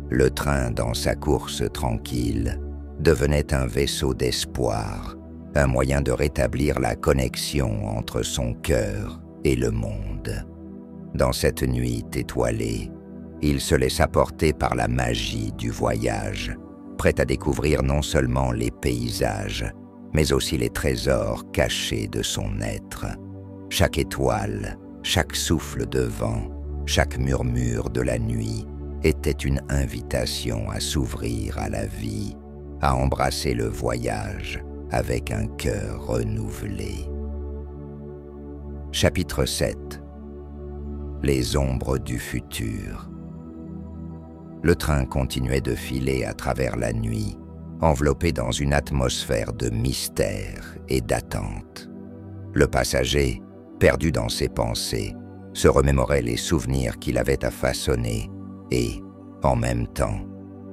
Le train, dans sa course tranquille, devenait un vaisseau d'espoir, un moyen de rétablir la connexion entre son cœur et le monde. Dans cette nuit étoilée, il se laissa porter par la magie du voyage, prêt à découvrir non seulement les paysages, mais aussi les trésors cachés de son être. Chaque étoile, chaque souffle de vent, chaque murmure de la nuit était une invitation à s'ouvrir à la vie, à embrasser le voyage avec un cœur renouvelé. Chapitre 7. Les ombres du futur. Le train continuait de filer à travers la nuit, enveloppé dans une atmosphère de mystère et d'attente. Le passager, perdu dans ses pensées, se remémorait les souvenirs qu'il avait à façonner et, en même temps,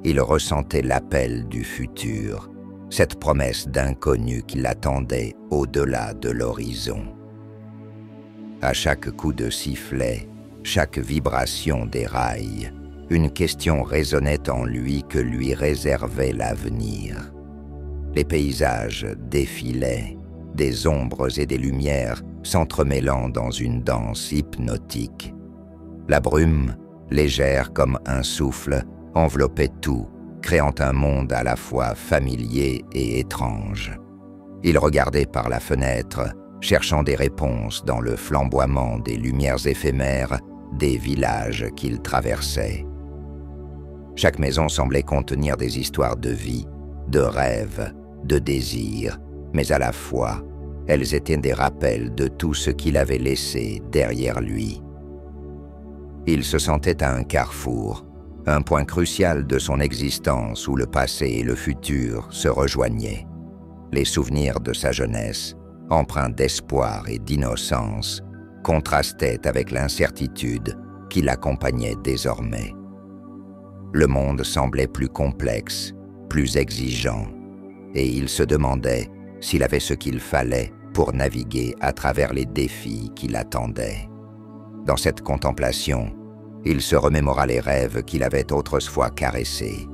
il ressentait l'appel du futur, cette promesse d'inconnu qui l'attendait au-delà de l'horizon. À chaque coup de sifflet, chaque vibration des rails, une question résonnait en lui que lui réservait l'avenir. Les paysages défilaient, des ombres et des lumières s'entremêlant dans une danse hypnotique. La brume, légère comme un souffle, enveloppait tout, créant un monde à la fois familier et étrange. Il regardait par la fenêtre, cherchant des réponses dans le flamboiement des lumières éphémères des villages qu'il traversait. Chaque maison semblait contenir des histoires de vie, de rêves, de désirs, mais à la fois, elles étaient des rappels de tout ce qu'il avait laissé derrière lui. Il se sentait à un carrefour, un point crucial de son existence où le passé et le futur se rejoignaient. Les souvenirs de sa jeunesse, empreints d'espoir et d'innocence, contrastaient avec l'incertitude qui l'accompagnait désormais. Le monde semblait plus complexe, plus exigeant, et il se demandait s'il avait ce qu'il fallait pour naviguer à travers les défis qui l'attendaient. Dans cette contemplation, il se remémora les rêves qu'il avait autrefois caressés.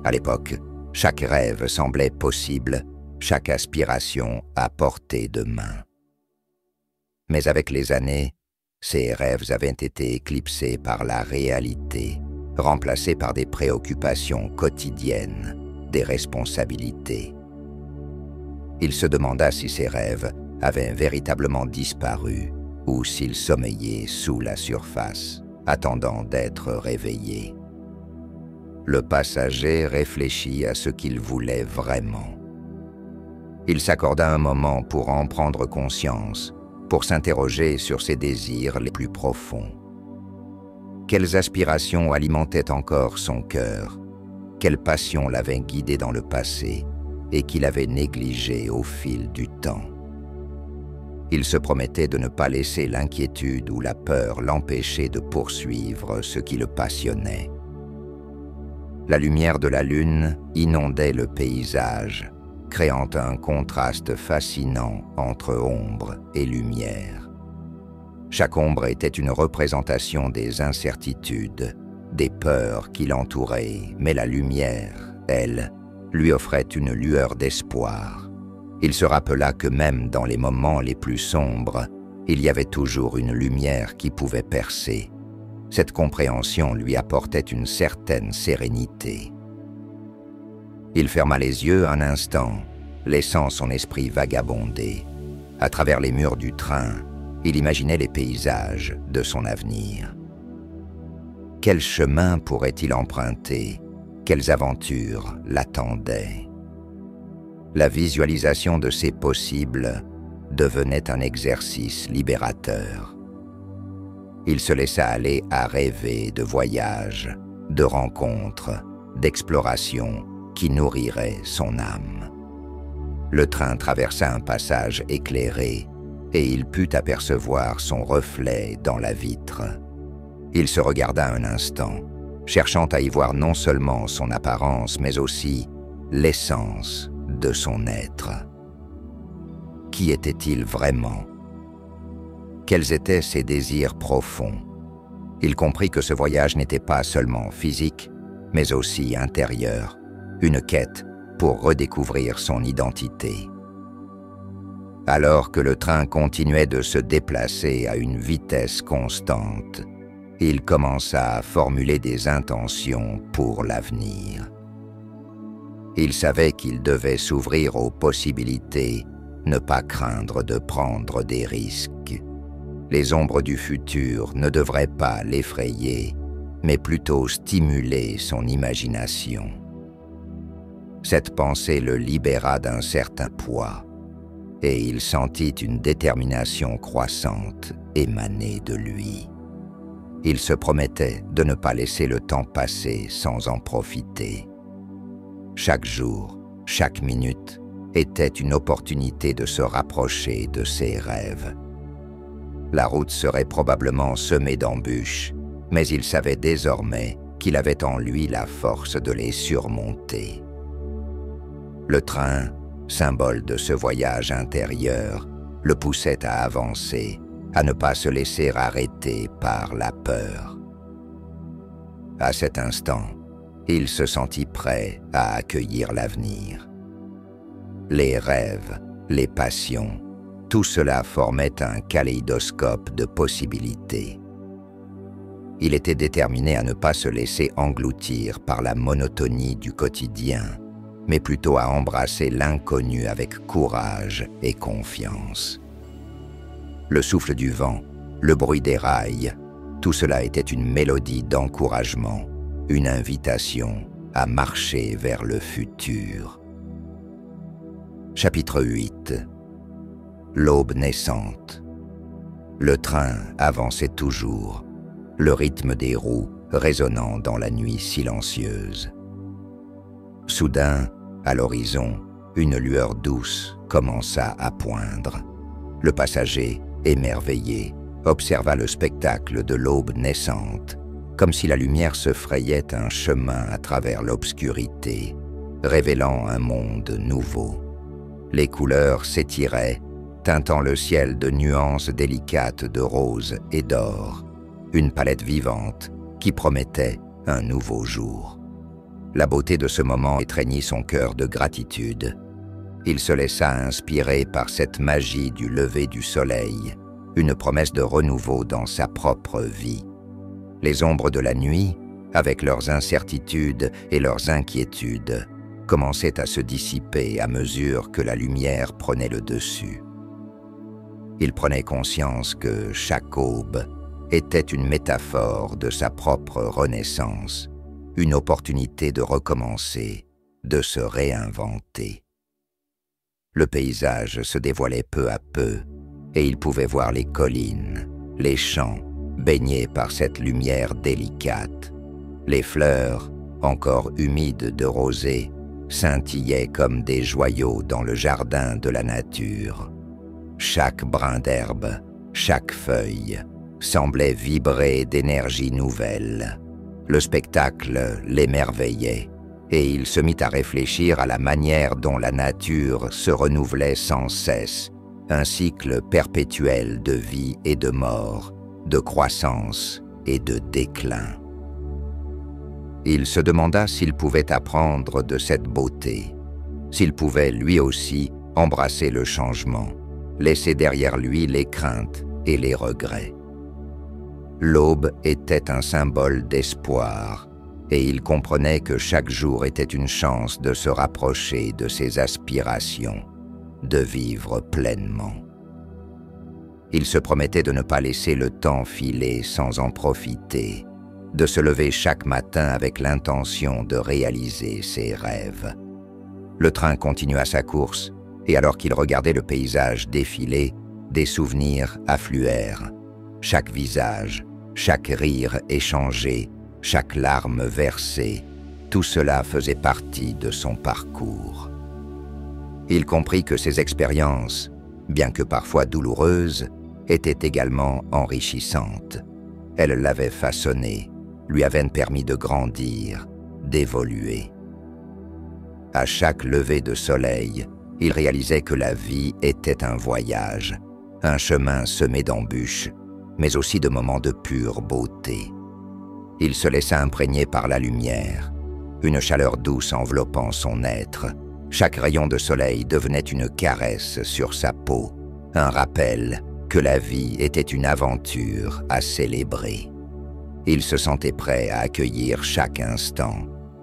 À l'époque, chaque rêve semblait possible, chaque aspiration à portée de main. Mais avec les années, ces rêves avaient été éclipsés par la réalité, remplacés par des préoccupations quotidiennes, des responsabilités. Il se demanda si ces rêves avaient véritablement disparu ou s'ils sommeillaient sous la surface, attendant d'être réveillés. Le passager réfléchit à ce qu'il voulait vraiment. Il s'accorda un moment pour en prendre conscience, pour s'interroger sur ses désirs les plus profonds. Quelles aspirations alimentaient encore son cœur? Quelle passion l'avait guidé dans le passé et qu'il avait négligé au fil du temps? Il se promettait de ne pas laisser l'inquiétude ou la peur l'empêcher de poursuivre ce qui le passionnait. La lumière de la lune inondait le paysage, créant un contraste fascinant entre ombre et lumière. Chaque ombre était une représentation des incertitudes, des peurs qui l'entouraient, mais la lumière, elle, lui offrait une lueur d'espoir. Il se rappela que même dans les moments les plus sombres, il y avait toujours une lumière qui pouvait percer. Cette compréhension lui apportait une certaine sérénité. Il ferma les yeux un instant, laissant son esprit vagabonder. À travers les murs du train, il imaginait les paysages de son avenir. Quel chemin pourrait-il emprunter? Quelles aventures l'attendaient? La visualisation de ces possibles devenait un exercice libérateur. Il se laissa aller à rêver de voyages, de rencontres, d'explorations qui nourriraient son âme. Le train traversa un passage éclairé et il put apercevoir son reflet dans la vitre. Il se regarda un instant, cherchant à y voir non seulement son apparence, mais aussi l'essence de son être. Qui était-il vraiment? Quels étaient ses désirs profonds? Il comprit que ce voyage n'était pas seulement physique, mais aussi intérieur, une quête pour redécouvrir son identité. Alors que le train continuait de se déplacer à une vitesse constante, il commença à formuler des intentions pour l'avenir. Il savait qu'il devait s'ouvrir aux possibilités, ne pas craindre de prendre des risques. Les ombres du futur ne devraient pas l'effrayer, mais plutôt stimuler son imagination. Cette pensée le libéra d'un certain poids, et il sentit une détermination croissante émaner de lui. Il se promettait de ne pas laisser le temps passer sans en profiter. Chaque jour, chaque minute était une opportunité de se rapprocher de ses rêves. La route serait probablement semée d'embûches, mais il savait désormais qu'il avait en lui la force de les surmonter. Le train, symbole de ce voyage intérieur, le poussait à avancer, à ne pas se laisser arrêter par la peur. À cet instant, il se sentit prêt à accueillir l'avenir. Les rêves, les passions, tout cela formait un kaléidoscope de possibilités. Il était déterminé à ne pas se laisser engloutir par la monotonie du quotidien, mais plutôt à embrasser l'inconnu avec courage et confiance. Le souffle du vent, le bruit des rails, tout cela était une mélodie d'encouragement, une invitation à marcher vers le futur. Chapitre 8. L'aube naissante. Le train avançait toujours, le rythme des roues résonnant dans la nuit silencieuse. Soudain, à l'horizon, une lueur douce commença à poindre. Le passager, émerveillé, observa le spectacle de l'aube naissante, comme si la lumière se frayait un chemin à travers l'obscurité, révélant un monde nouveau. Les couleurs s'étiraient, teintant le ciel de nuances délicates de rose et d'or, une palette vivante qui promettait un nouveau jour. La beauté de ce moment étreignit son cœur de gratitude. Il se laissa inspirer par cette magie du lever du soleil, une promesse de renouveau dans sa propre vie. Les ombres de la nuit, avec leurs incertitudes et leurs inquiétudes, commençaient à se dissiper à mesure que la lumière prenait le dessus. Il prenait conscience que chaque aube était une métaphore de sa propre renaissance, une opportunité de recommencer, de se réinventer. Le paysage se dévoilait peu à peu, et il pouvait voir les collines, les champs, baignés par cette lumière délicate. Les fleurs, encore humides de rosée, scintillaient comme des joyaux dans le jardin de la nature. Chaque brin d'herbe, chaque feuille, semblait vibrer d'énergie nouvelle. Le spectacle l'émerveillait, et il se mit à réfléchir à la manière dont la nature se renouvelait sans cesse, un cycle perpétuel de vie et de mort, de croissance et de déclin. Il se demanda s'il pouvait apprendre de cette beauté, s'il pouvait lui aussi embrasser le changement, laisser derrière lui les craintes et les regrets. L'aube était un symbole d'espoir, et il comprenait que chaque jour était une chance de se rapprocher de ses aspirations, de vivre pleinement. Il se promettait de ne pas laisser le temps filer sans en profiter, de se lever chaque matin avec l'intention de réaliser ses rêves. Le train continua sa course, et alors qu'il regardait le paysage défiler, des souvenirs affluèrent. Chaque visage, chaque rire échangé, chaque larme versée, tout cela faisait partie de son parcours. Il comprit que ces expériences, bien que parfois douloureuses, étaient également enrichissantes. Elles l'avaient façonné, lui avaient permis de grandir, d'évoluer. À chaque lever de soleil, il réalisait que la vie était un voyage, un chemin semé d'embûches, mais aussi de moments de pure beauté. Il se laissa imprégner par la lumière, une chaleur douce enveloppant son être. Chaque rayon de soleil devenait une caresse sur sa peau, un rappel que la vie était une aventure à célébrer. Il se sentait prêt à accueillir chaque instant,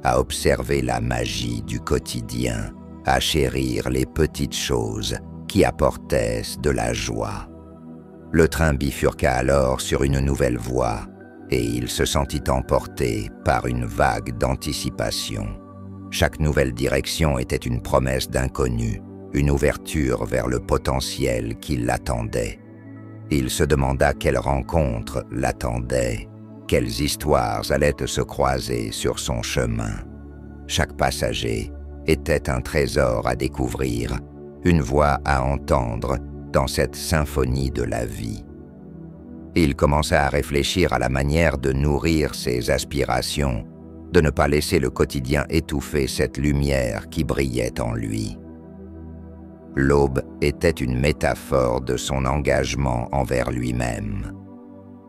à observer la magie du quotidien, à chérir les petites choses qui apportaient de la joie. Le train bifurqua alors sur une nouvelle voie et il se sentit emporté par une vague d'anticipation. Chaque nouvelle direction était une promesse d'inconnu, une ouverture vers le potentiel qui l'attendait. Il se demanda quelle rencontre l'attendait, quelles histoires allaient se croiser sur son chemin. Chaque passager était un trésor à découvrir, une voix à entendre dans cette symphonie de la vie. Il commença à réfléchir à la manière de nourrir ses aspirations, de ne pas laisser le quotidien étouffer cette lumière qui brillait en lui. L'aube était une métaphore de son engagement envers lui-même.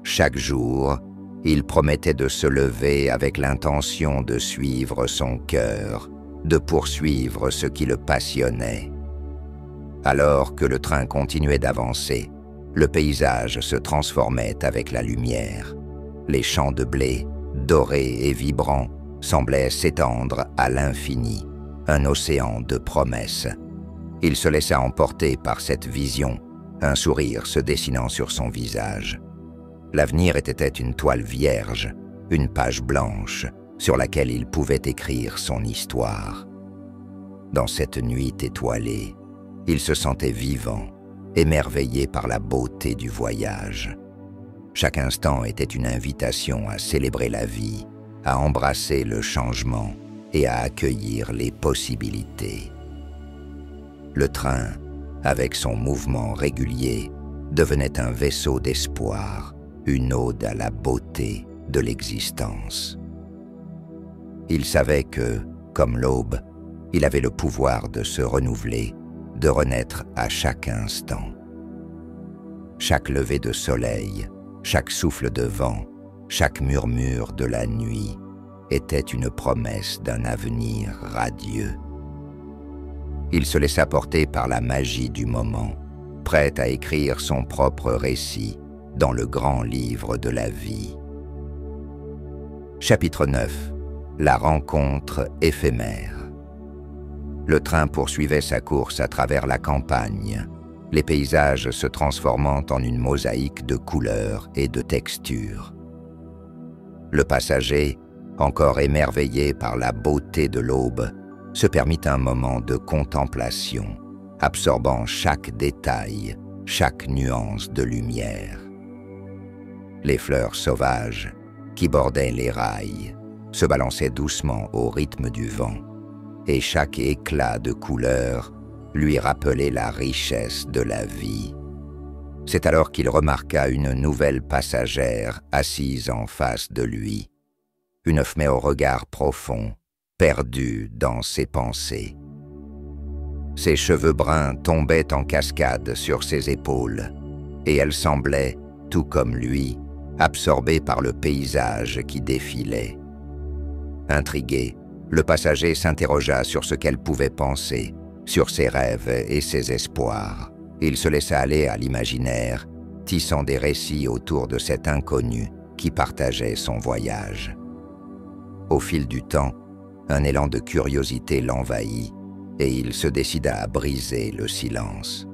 Chaque jour, il promettait de se lever avec l'intention de suivre son cœur, de poursuivre ce qui le passionnait. Alors que le train continuait d'avancer, le paysage se transformait avec la lumière. Les champs de blé, dorés et vibrants, semblaient s'étendre à l'infini, un océan de promesses. Il se laissa emporter par cette vision, un sourire se dessinant sur son visage. L'avenir était une toile vierge, une page blanche, sur laquelle il pouvait écrire son histoire. Dans cette nuit étoilée, il se sentait vivant, émerveillé par la beauté du voyage. Chaque instant était une invitation à célébrer la vie, à embrasser le changement et à accueillir les possibilités. Le train, avec son mouvement régulier, devenait un vaisseau d'espoir, une ode à la beauté de l'existence. Il savait que, comme l'aube, il avait le pouvoir de se renouveler, de renaître à chaque instant. Chaque lever de soleil, chaque souffle de vent, chaque murmure de la nuit était une promesse d'un avenir radieux. Il se laissa porter par la magie du moment, prêt à écrire son propre récit dans le grand livre de la vie. Chapitre 9. La rencontre éphémère. Le train poursuivait sa course à travers la campagne, les paysages se transformant en une mosaïque de couleurs et de textures. Le passager, encore émerveillé par la beauté de l'aube, se permit un moment de contemplation, absorbant chaque détail, chaque nuance de lumière. Les fleurs sauvages, qui bordaient les rails, se balançaient doucement au rythme du vent, et chaque éclat de couleur lui rappelait la richesse de la vie. C'est alors qu'il remarqua une nouvelle passagère assise en face de lui, une femme au regard profond, perdue dans ses pensées. Ses cheveux bruns tombaient en cascade sur ses épaules, et elle semblait, tout comme lui, absorbée par le paysage qui défilait. Intrigué, le passager s'interrogea sur ce qu'elle pouvait penser, sur ses rêves et ses espoirs. Il se laissa aller à l'imaginaire, tissant des récits autour de cet inconnu qui partageait son voyage. Au fil du temps, un élan de curiosité l'envahit et il se décida à briser le silence.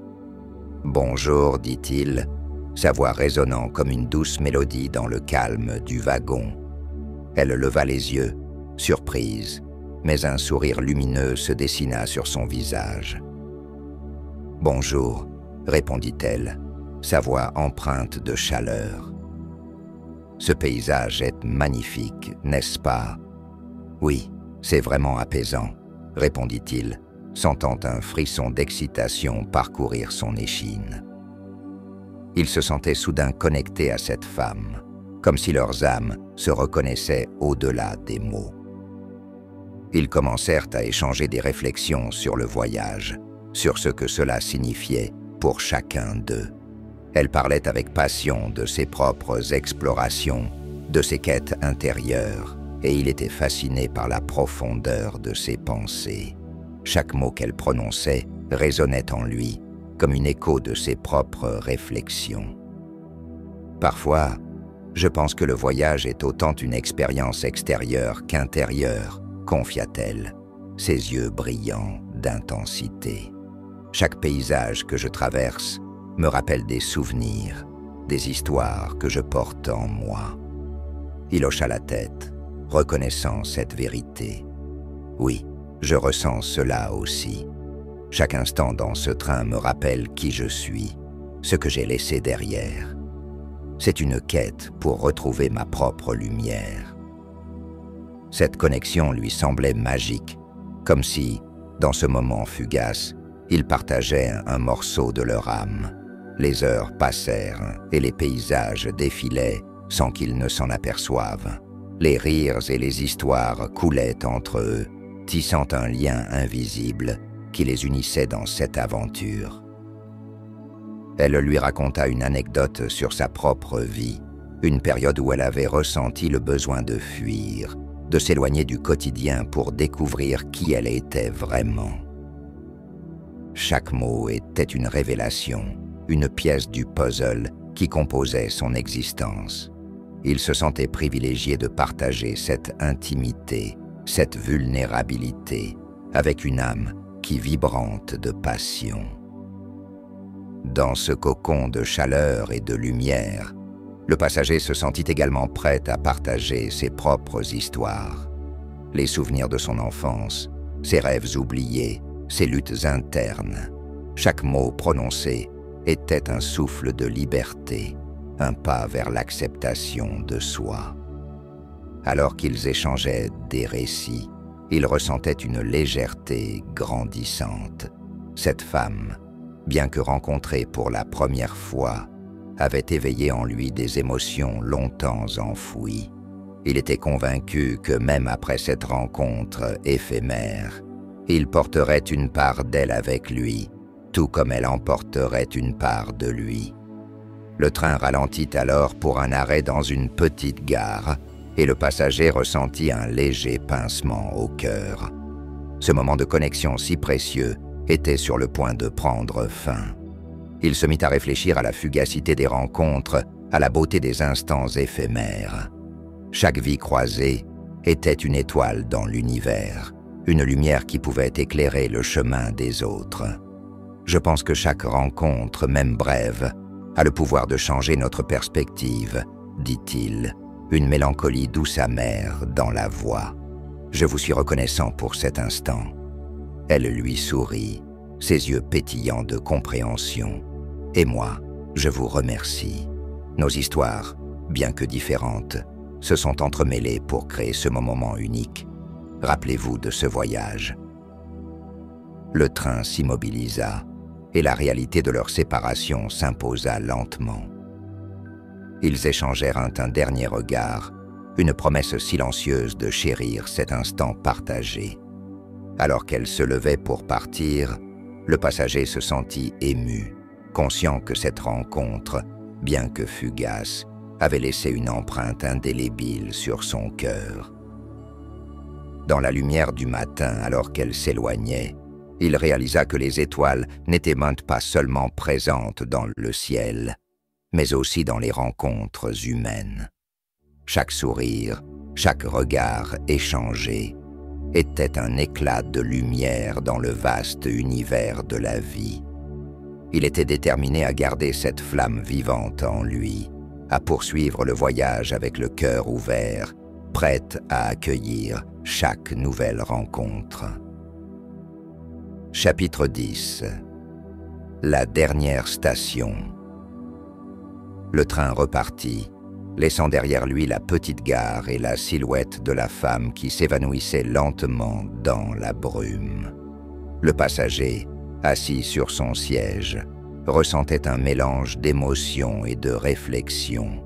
« Bonjour », dit-il, sa voix résonnant comme une douce mélodie dans le calme du wagon. Elle leva les yeux, surprise, mais un sourire lumineux se dessina sur son visage. « Bonjour », répondit-elle, sa voix empreinte de chaleur. « Ce paysage est magnifique, n'est-ce pas ?»« Oui, c'est vraiment apaisant », répondit-il, sentant un frisson d'excitation parcourir son échine. Il se sentait soudain connecté à cette femme, comme si leurs âmes se reconnaissaient au-delà des mots. Ils commencèrent à échanger des réflexions sur le voyage, sur ce que cela signifiait pour chacun d'eux. Elle parlait avec passion de ses propres explorations, de ses quêtes intérieures, et il était fasciné par la profondeur de ses pensées. Chaque mot qu'elle prononçait résonnait en lui, comme un écho de ses propres réflexions. Parfois, je pense que le voyage est autant une expérience extérieure qu'intérieure, confia-t-elle, ses yeux brillants d'intensité. Chaque paysage que je traverse me rappelle des souvenirs, des histoires que je porte en moi. Il hocha la tête, reconnaissant cette vérité. Oui, je ressens cela aussi. Chaque instant dans ce train me rappelle qui je suis, ce que j'ai laissé derrière. C'est une quête pour retrouver ma propre lumière. Cette connexion lui semblait magique, comme si, dans ce moment fugace, ils partageaient un morceau de leur âme. Les heures passèrent et les paysages défilaient sans qu'ils ne s'en aperçoivent. Les rires et les histoires coulaient entre eux, tissant un lien invisible qui les unissait dans cette aventure. Elle lui raconta une anecdote sur sa propre vie, une période où elle avait ressenti le besoin de fuir, de s'éloigner du quotidien pour découvrir qui elle était vraiment. Chaque mot était une révélation, une pièce du puzzle qui composait son existence. Il se sentait privilégié de partager cette intimité, cette vulnérabilité, avec une âme qui vibrante de passion. Dans ce cocon de chaleur et de lumière, le passager se sentit également prêt à partager ses propres histoires. Les souvenirs de son enfance, ses rêves oubliés, ses luttes internes. Chaque mot prononcé était un souffle de liberté, un pas vers l'acceptation de soi. Alors qu'ils échangeaient des récits, il ressentait une légèreté grandissante. Cette femme, bien que rencontrée pour la première fois, avait éveillé en lui des émotions longtemps enfouies. Il était convaincu que même après cette rencontre éphémère, il porterait une part d'elle avec lui, tout comme elle emporterait une part de lui. Le train ralentit alors pour un arrêt dans une petite gare, et le passager ressentit un léger pincement au cœur. Ce moment de connexion si précieux était sur le point de prendre fin. Il se mit à réfléchir à la fugacité des rencontres, à la beauté des instants éphémères. Chaque vie croisée était une étoile dans l'univers, une lumière qui pouvait éclairer le chemin des autres. Je pense que chaque rencontre, même brève, a le pouvoir de changer notre perspective, dit-il, une mélancolie douce amère dans la voix. Je vous suis reconnaissant pour cet instant. Elle lui sourit, ses yeux pétillants de compréhension. Et moi, je vous remercie. Nos histoires, bien que différentes, se sont entremêlées pour créer ce moment unique. Rappelez-vous de ce voyage. Le train s'immobilisa et la réalité de leur séparation s'imposa lentement. Ils échangèrent un dernier regard, une promesse silencieuse de chérir cet instant partagé. Alors qu'elle se levait pour partir, le passager se sentit ému, conscient que cette rencontre, bien que fugace, avait laissé une empreinte indélébile sur son cœur. Dans la lumière du matin, alors qu'elle s'éloignait, il réalisa que les étoiles n'étaient maintes pas seulement présentes dans le ciel, mais aussi dans les rencontres humaines. Chaque sourire, chaque regard échangé était un éclat de lumière dans le vaste univers de la vie. Il était déterminé à garder cette flamme vivante en lui, à poursuivre le voyage avec le cœur ouvert prête à accueillir chaque nouvelle rencontre. Chapitre 10. La dernière station. Le train repartit, laissant derrière lui la petite gare et la silhouette de la femme qui s'évanouissait lentement dans la brume. Le passager, assis sur son siège, ressentait un mélange d'émotion et de réflexion.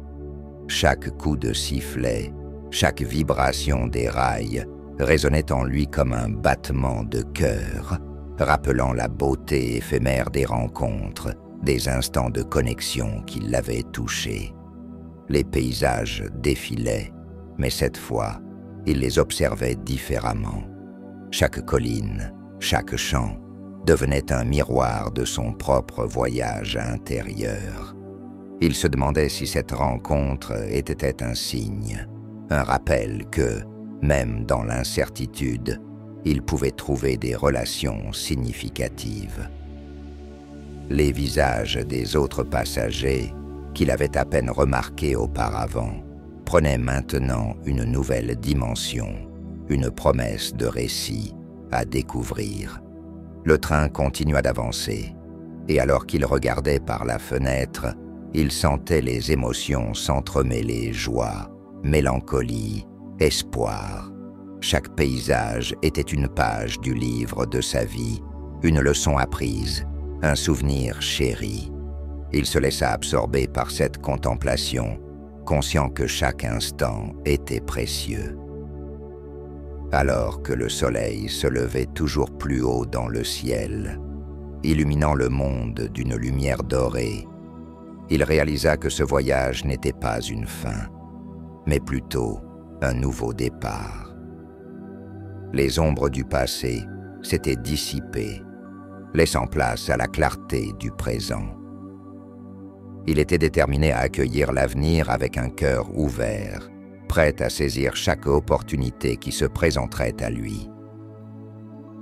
Chaque coup de sifflet, chaque vibration des rails résonnait en lui comme un battement de cœur, rappelant la beauté éphémère des rencontres, des instants de connexion qui l'avaient touché. Les paysages défilaient, mais cette fois, il les observait différemment. Chaque colline, chaque champ devenait un miroir de son propre voyage intérieur. Il se demandait si cette rencontre était un signe, un rappel que, même dans l'incertitude, il pouvait trouver des relations significatives. Les visages des autres passagers, qu'il avait à peine remarqués auparavant, prenaient maintenant une nouvelle dimension, une promesse de récit à découvrir. Le train continua d'avancer, et alors qu'il regardait par la fenêtre, il sentait les émotions s'entremêler, joie, mélancolie, espoir. Chaque paysage était une page du livre de sa vie, une leçon apprise, un souvenir chéri. Il se laissa absorber par cette contemplation, conscient que chaque instant était précieux. Alors que le soleil se levait toujours plus haut dans le ciel, illuminant le monde d'une lumière dorée, il réalisa que ce voyage n'était pas une fin, mais plutôt un nouveau départ. Les ombres du passé s'étaient dissipées, laissant place à la clarté du présent. Il était déterminé à accueillir l'avenir avec un cœur ouvert, prêt à saisir chaque opportunité qui se présenterait à lui.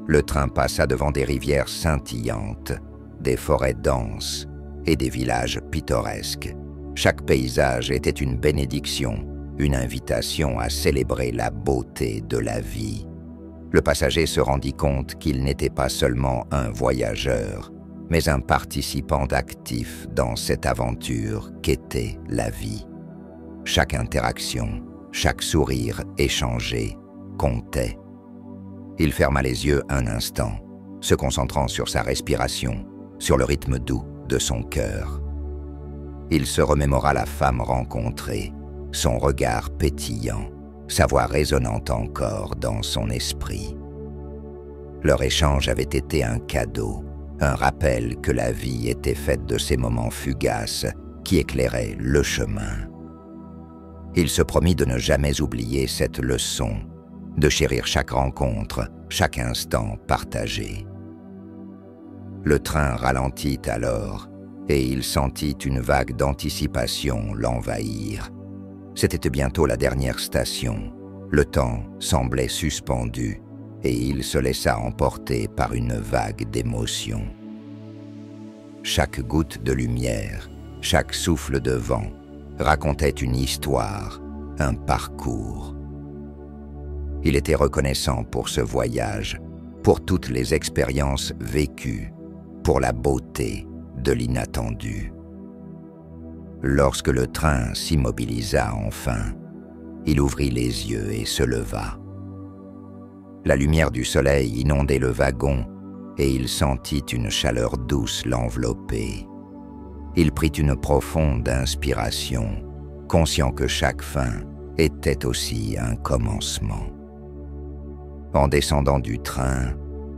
Le train passa devant des rivières scintillantes, des forêts denses et des villages pittoresques. Chaque paysage était une bénédiction, une invitation à célébrer la beauté de la vie. Le passager se rendit compte qu'il n'était pas seulement un voyageur, mais un participant actif dans cette aventure qu'était la vie. Chaque interaction, chaque sourire échangé comptait. Il ferma les yeux un instant, se concentrant sur sa respiration, sur le rythme doux de son cœur. Il se remémora la femme rencontrée, son regard pétillant, sa voix résonnant encore dans son esprit. Leur échange avait été un cadeau, un rappel que la vie était faite de ces moments fugaces qui éclairaient le chemin. Il se promit de ne jamais oublier cette leçon, de chérir chaque rencontre, chaque instant partagé. Le train ralentit alors, et il sentit une vague d'anticipation l'envahir. C'était bientôt la dernière station. Le temps semblait suspendu, et il se laissa emporter par une vague d'émotions. Chaque goutte de lumière, chaque souffle de vent racontait une histoire, un parcours. Il était reconnaissant pour ce voyage, pour toutes les expériences vécues, pour la beauté de l'inattendu. Lorsque le train s'immobilisa enfin, il ouvrit les yeux et se leva. La lumière du soleil inondait le wagon et il sentit une chaleur douce l'envelopper. Il prit une profonde inspiration, conscient que chaque fin était aussi un commencement. En descendant du train,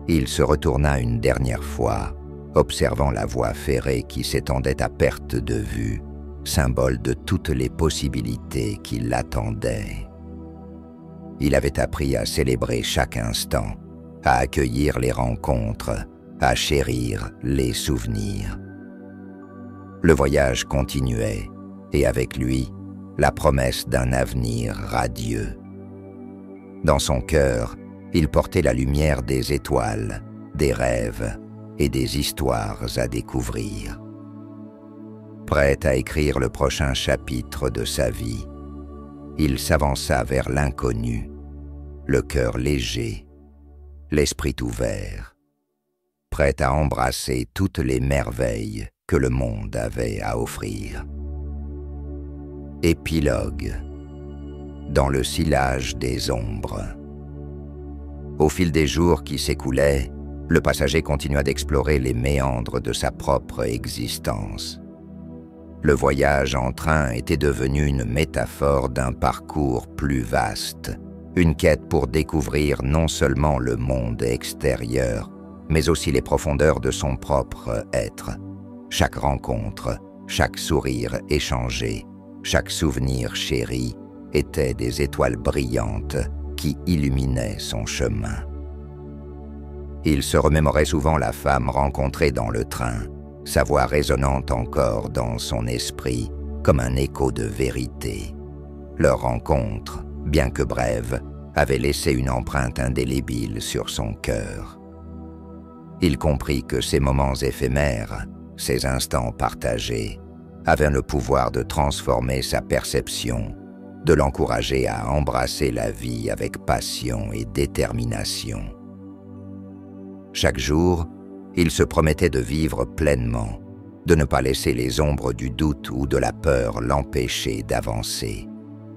il se retourna une dernière fois, observant la voie ferrée qui s'étendait à perte de vue, symbole de toutes les possibilités qui l'attendaient. Il avait appris à célébrer chaque instant, à accueillir les rencontres, à chérir les souvenirs. Le voyage continuait, et avec lui, la promesse d'un avenir radieux. Dans son cœur, il portait la lumière des étoiles, des rêves et des histoires à découvrir. Prêt à écrire le prochain chapitre de sa vie, il s'avança vers l'inconnu, le cœur léger, l'esprit ouvert, prêt à embrasser toutes les merveilles que le monde avait à offrir. Épilogue. Dans le sillage des ombres. Au fil des jours qui s'écoulaient, le passager continua d'explorer les méandres de sa propre existence. Le voyage en train était devenu une métaphore d'un parcours plus vaste, une quête pour découvrir non seulement le monde extérieur, mais aussi les profondeurs de son propre être. Chaque rencontre, chaque sourire échangé, chaque souvenir chéri étaient des étoiles brillantes qui illuminaient son chemin. Il se remémorait souvent la femme rencontrée dans le train, sa voix résonnante encore dans son esprit comme un écho de vérité. Leur rencontre, bien que brève, avait laissé une empreinte indélébile sur son cœur. Il comprit que ces moments éphémères, ces instants partagés, avaient le pouvoir de transformer sa perception, de l'encourager à embrasser la vie avec passion et détermination. Chaque jour, il se promettait de vivre pleinement, de ne pas laisser les ombres du doute ou de la peur l'empêcher d'avancer.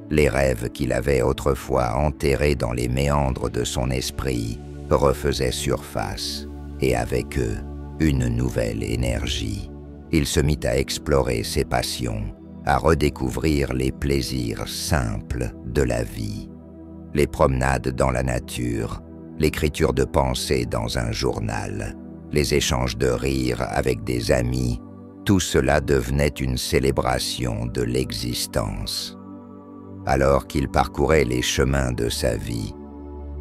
Les rêves qu'il avait autrefois enterrés dans les méandres de son esprit refaisaient surface, et avec eux, une nouvelle énergie. Il se mit à explorer ses passions, à redécouvrir les plaisirs simples de la vie. Les promenades dans la nature, l'écriture de pensées dans un journal, les échanges de rires avec des amis, tout cela devenait une célébration de l'existence. Alors qu'il parcourait les chemins de sa vie,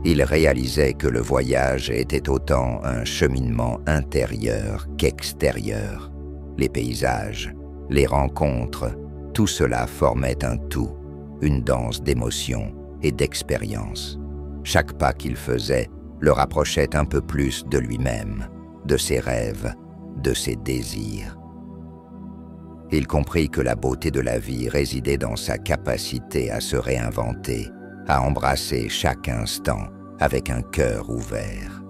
il réalisait que le voyage était autant un cheminement intérieur qu'extérieur. Les paysages, les rencontres, tout cela formait un tout, une danse d'émotions et d'expériences. Chaque pas qu'il faisait le rapprochait un peu plus de lui-même, de ses rêves, de ses désirs. Il comprit que la beauté de la vie résidait dans sa capacité à se réinventer, à embrasser chaque instant avec un cœur ouvert.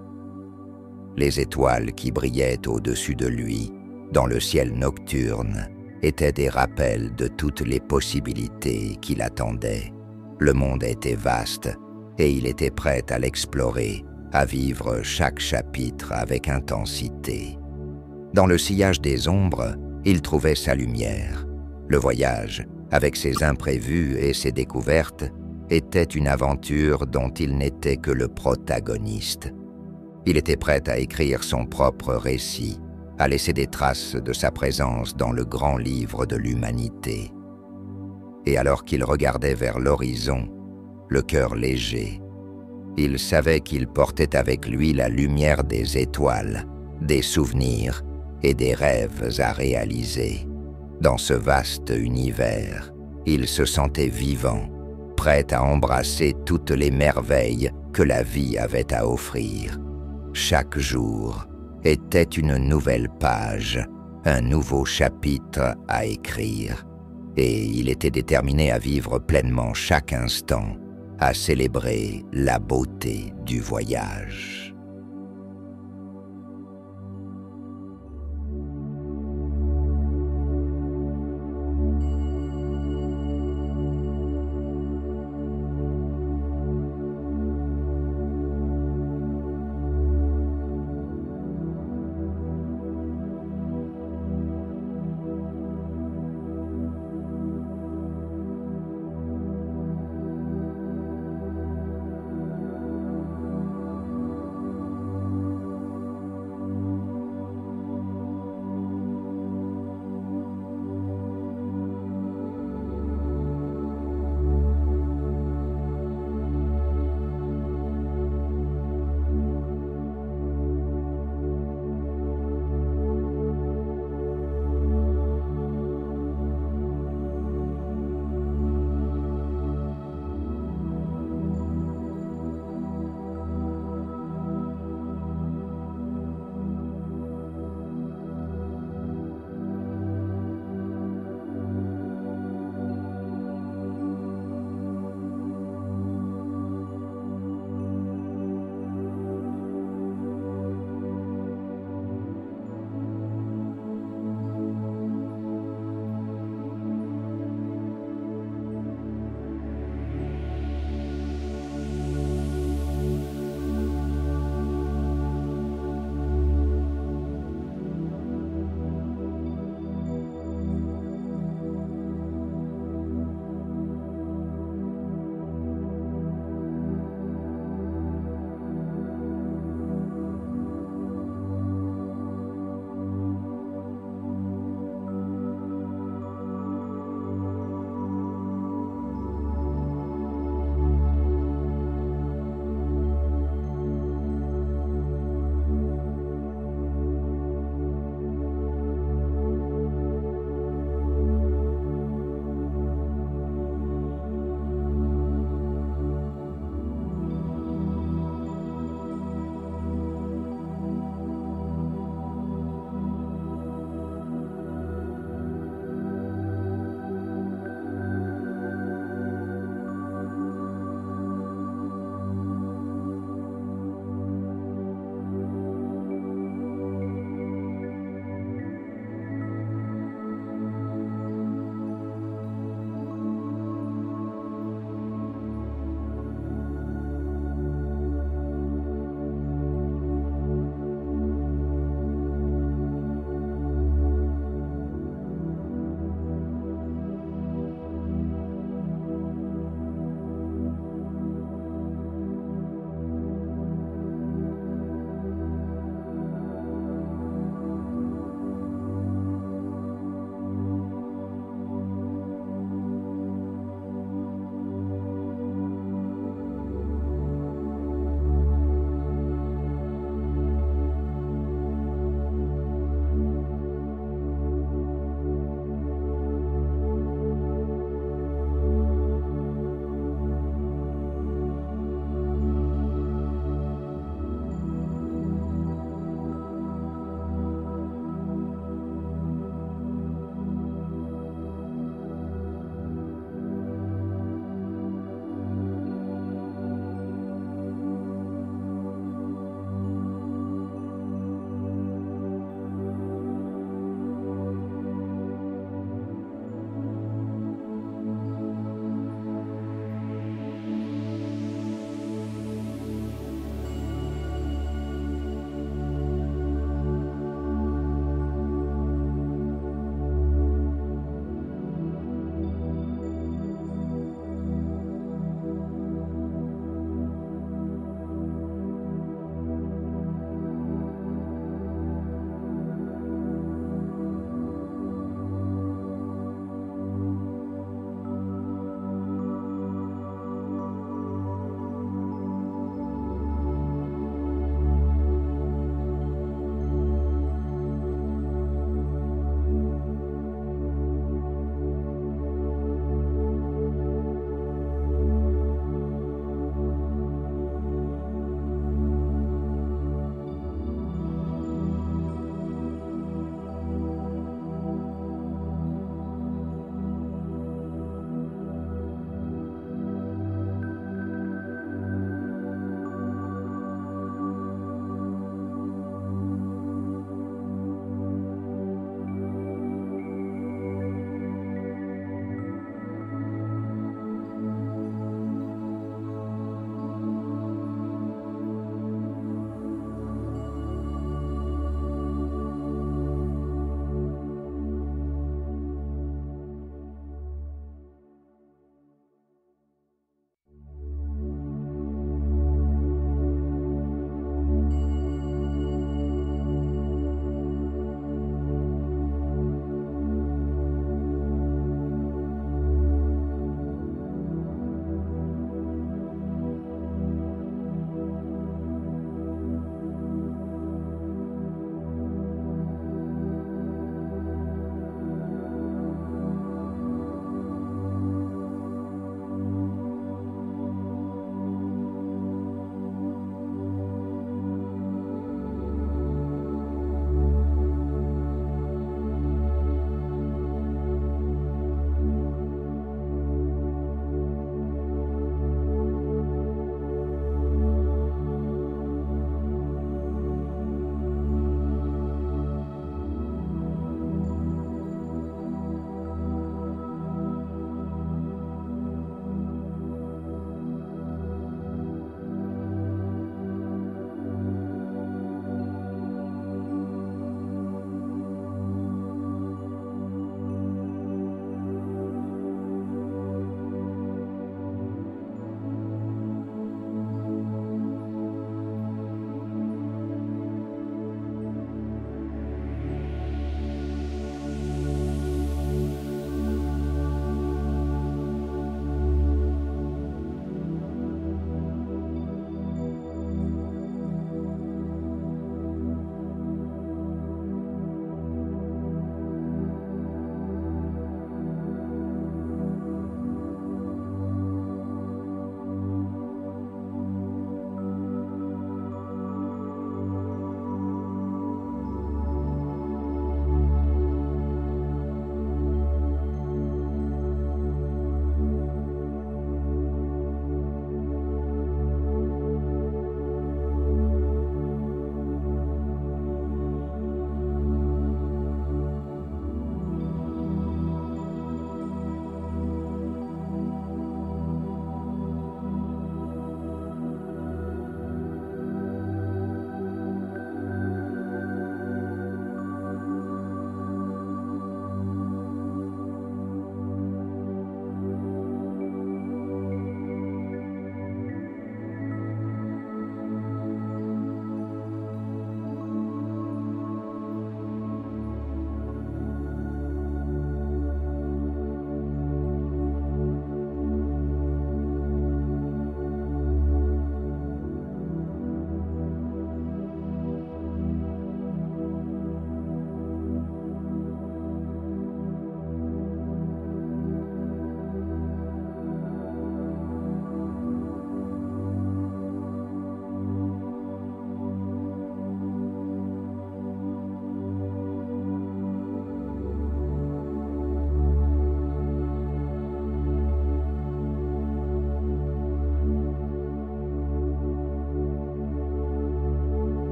Les étoiles qui brillaient au-dessus de lui, dans le ciel nocturne, étaient des rappels de toutes les possibilités qui l'attendaient. Le monde était vaste et il était prêt à l'explorer, à vivre chaque chapitre avec intensité. Dans le sillage des ombres, il trouvait sa lumière. Le voyage, avec ses imprévus et ses découvertes, était une aventure dont il n'était que le protagoniste. Il était prêt à écrire son propre récit, à laisser des traces de sa présence dans le grand livre de l'humanité. Et alors qu'il regardait vers l'horizon, le cœur léger, il savait qu'il portait avec lui la lumière des étoiles, des souvenirs et des rêves à réaliser. Dans ce vaste univers, il se sentait vivant, prêt à embrasser toutes les merveilles que la vie avait à offrir. Chaque jour était une nouvelle page, un nouveau chapitre à écrire, et il était déterminé à vivre pleinement chaque instant, à célébrer la beauté du voyage.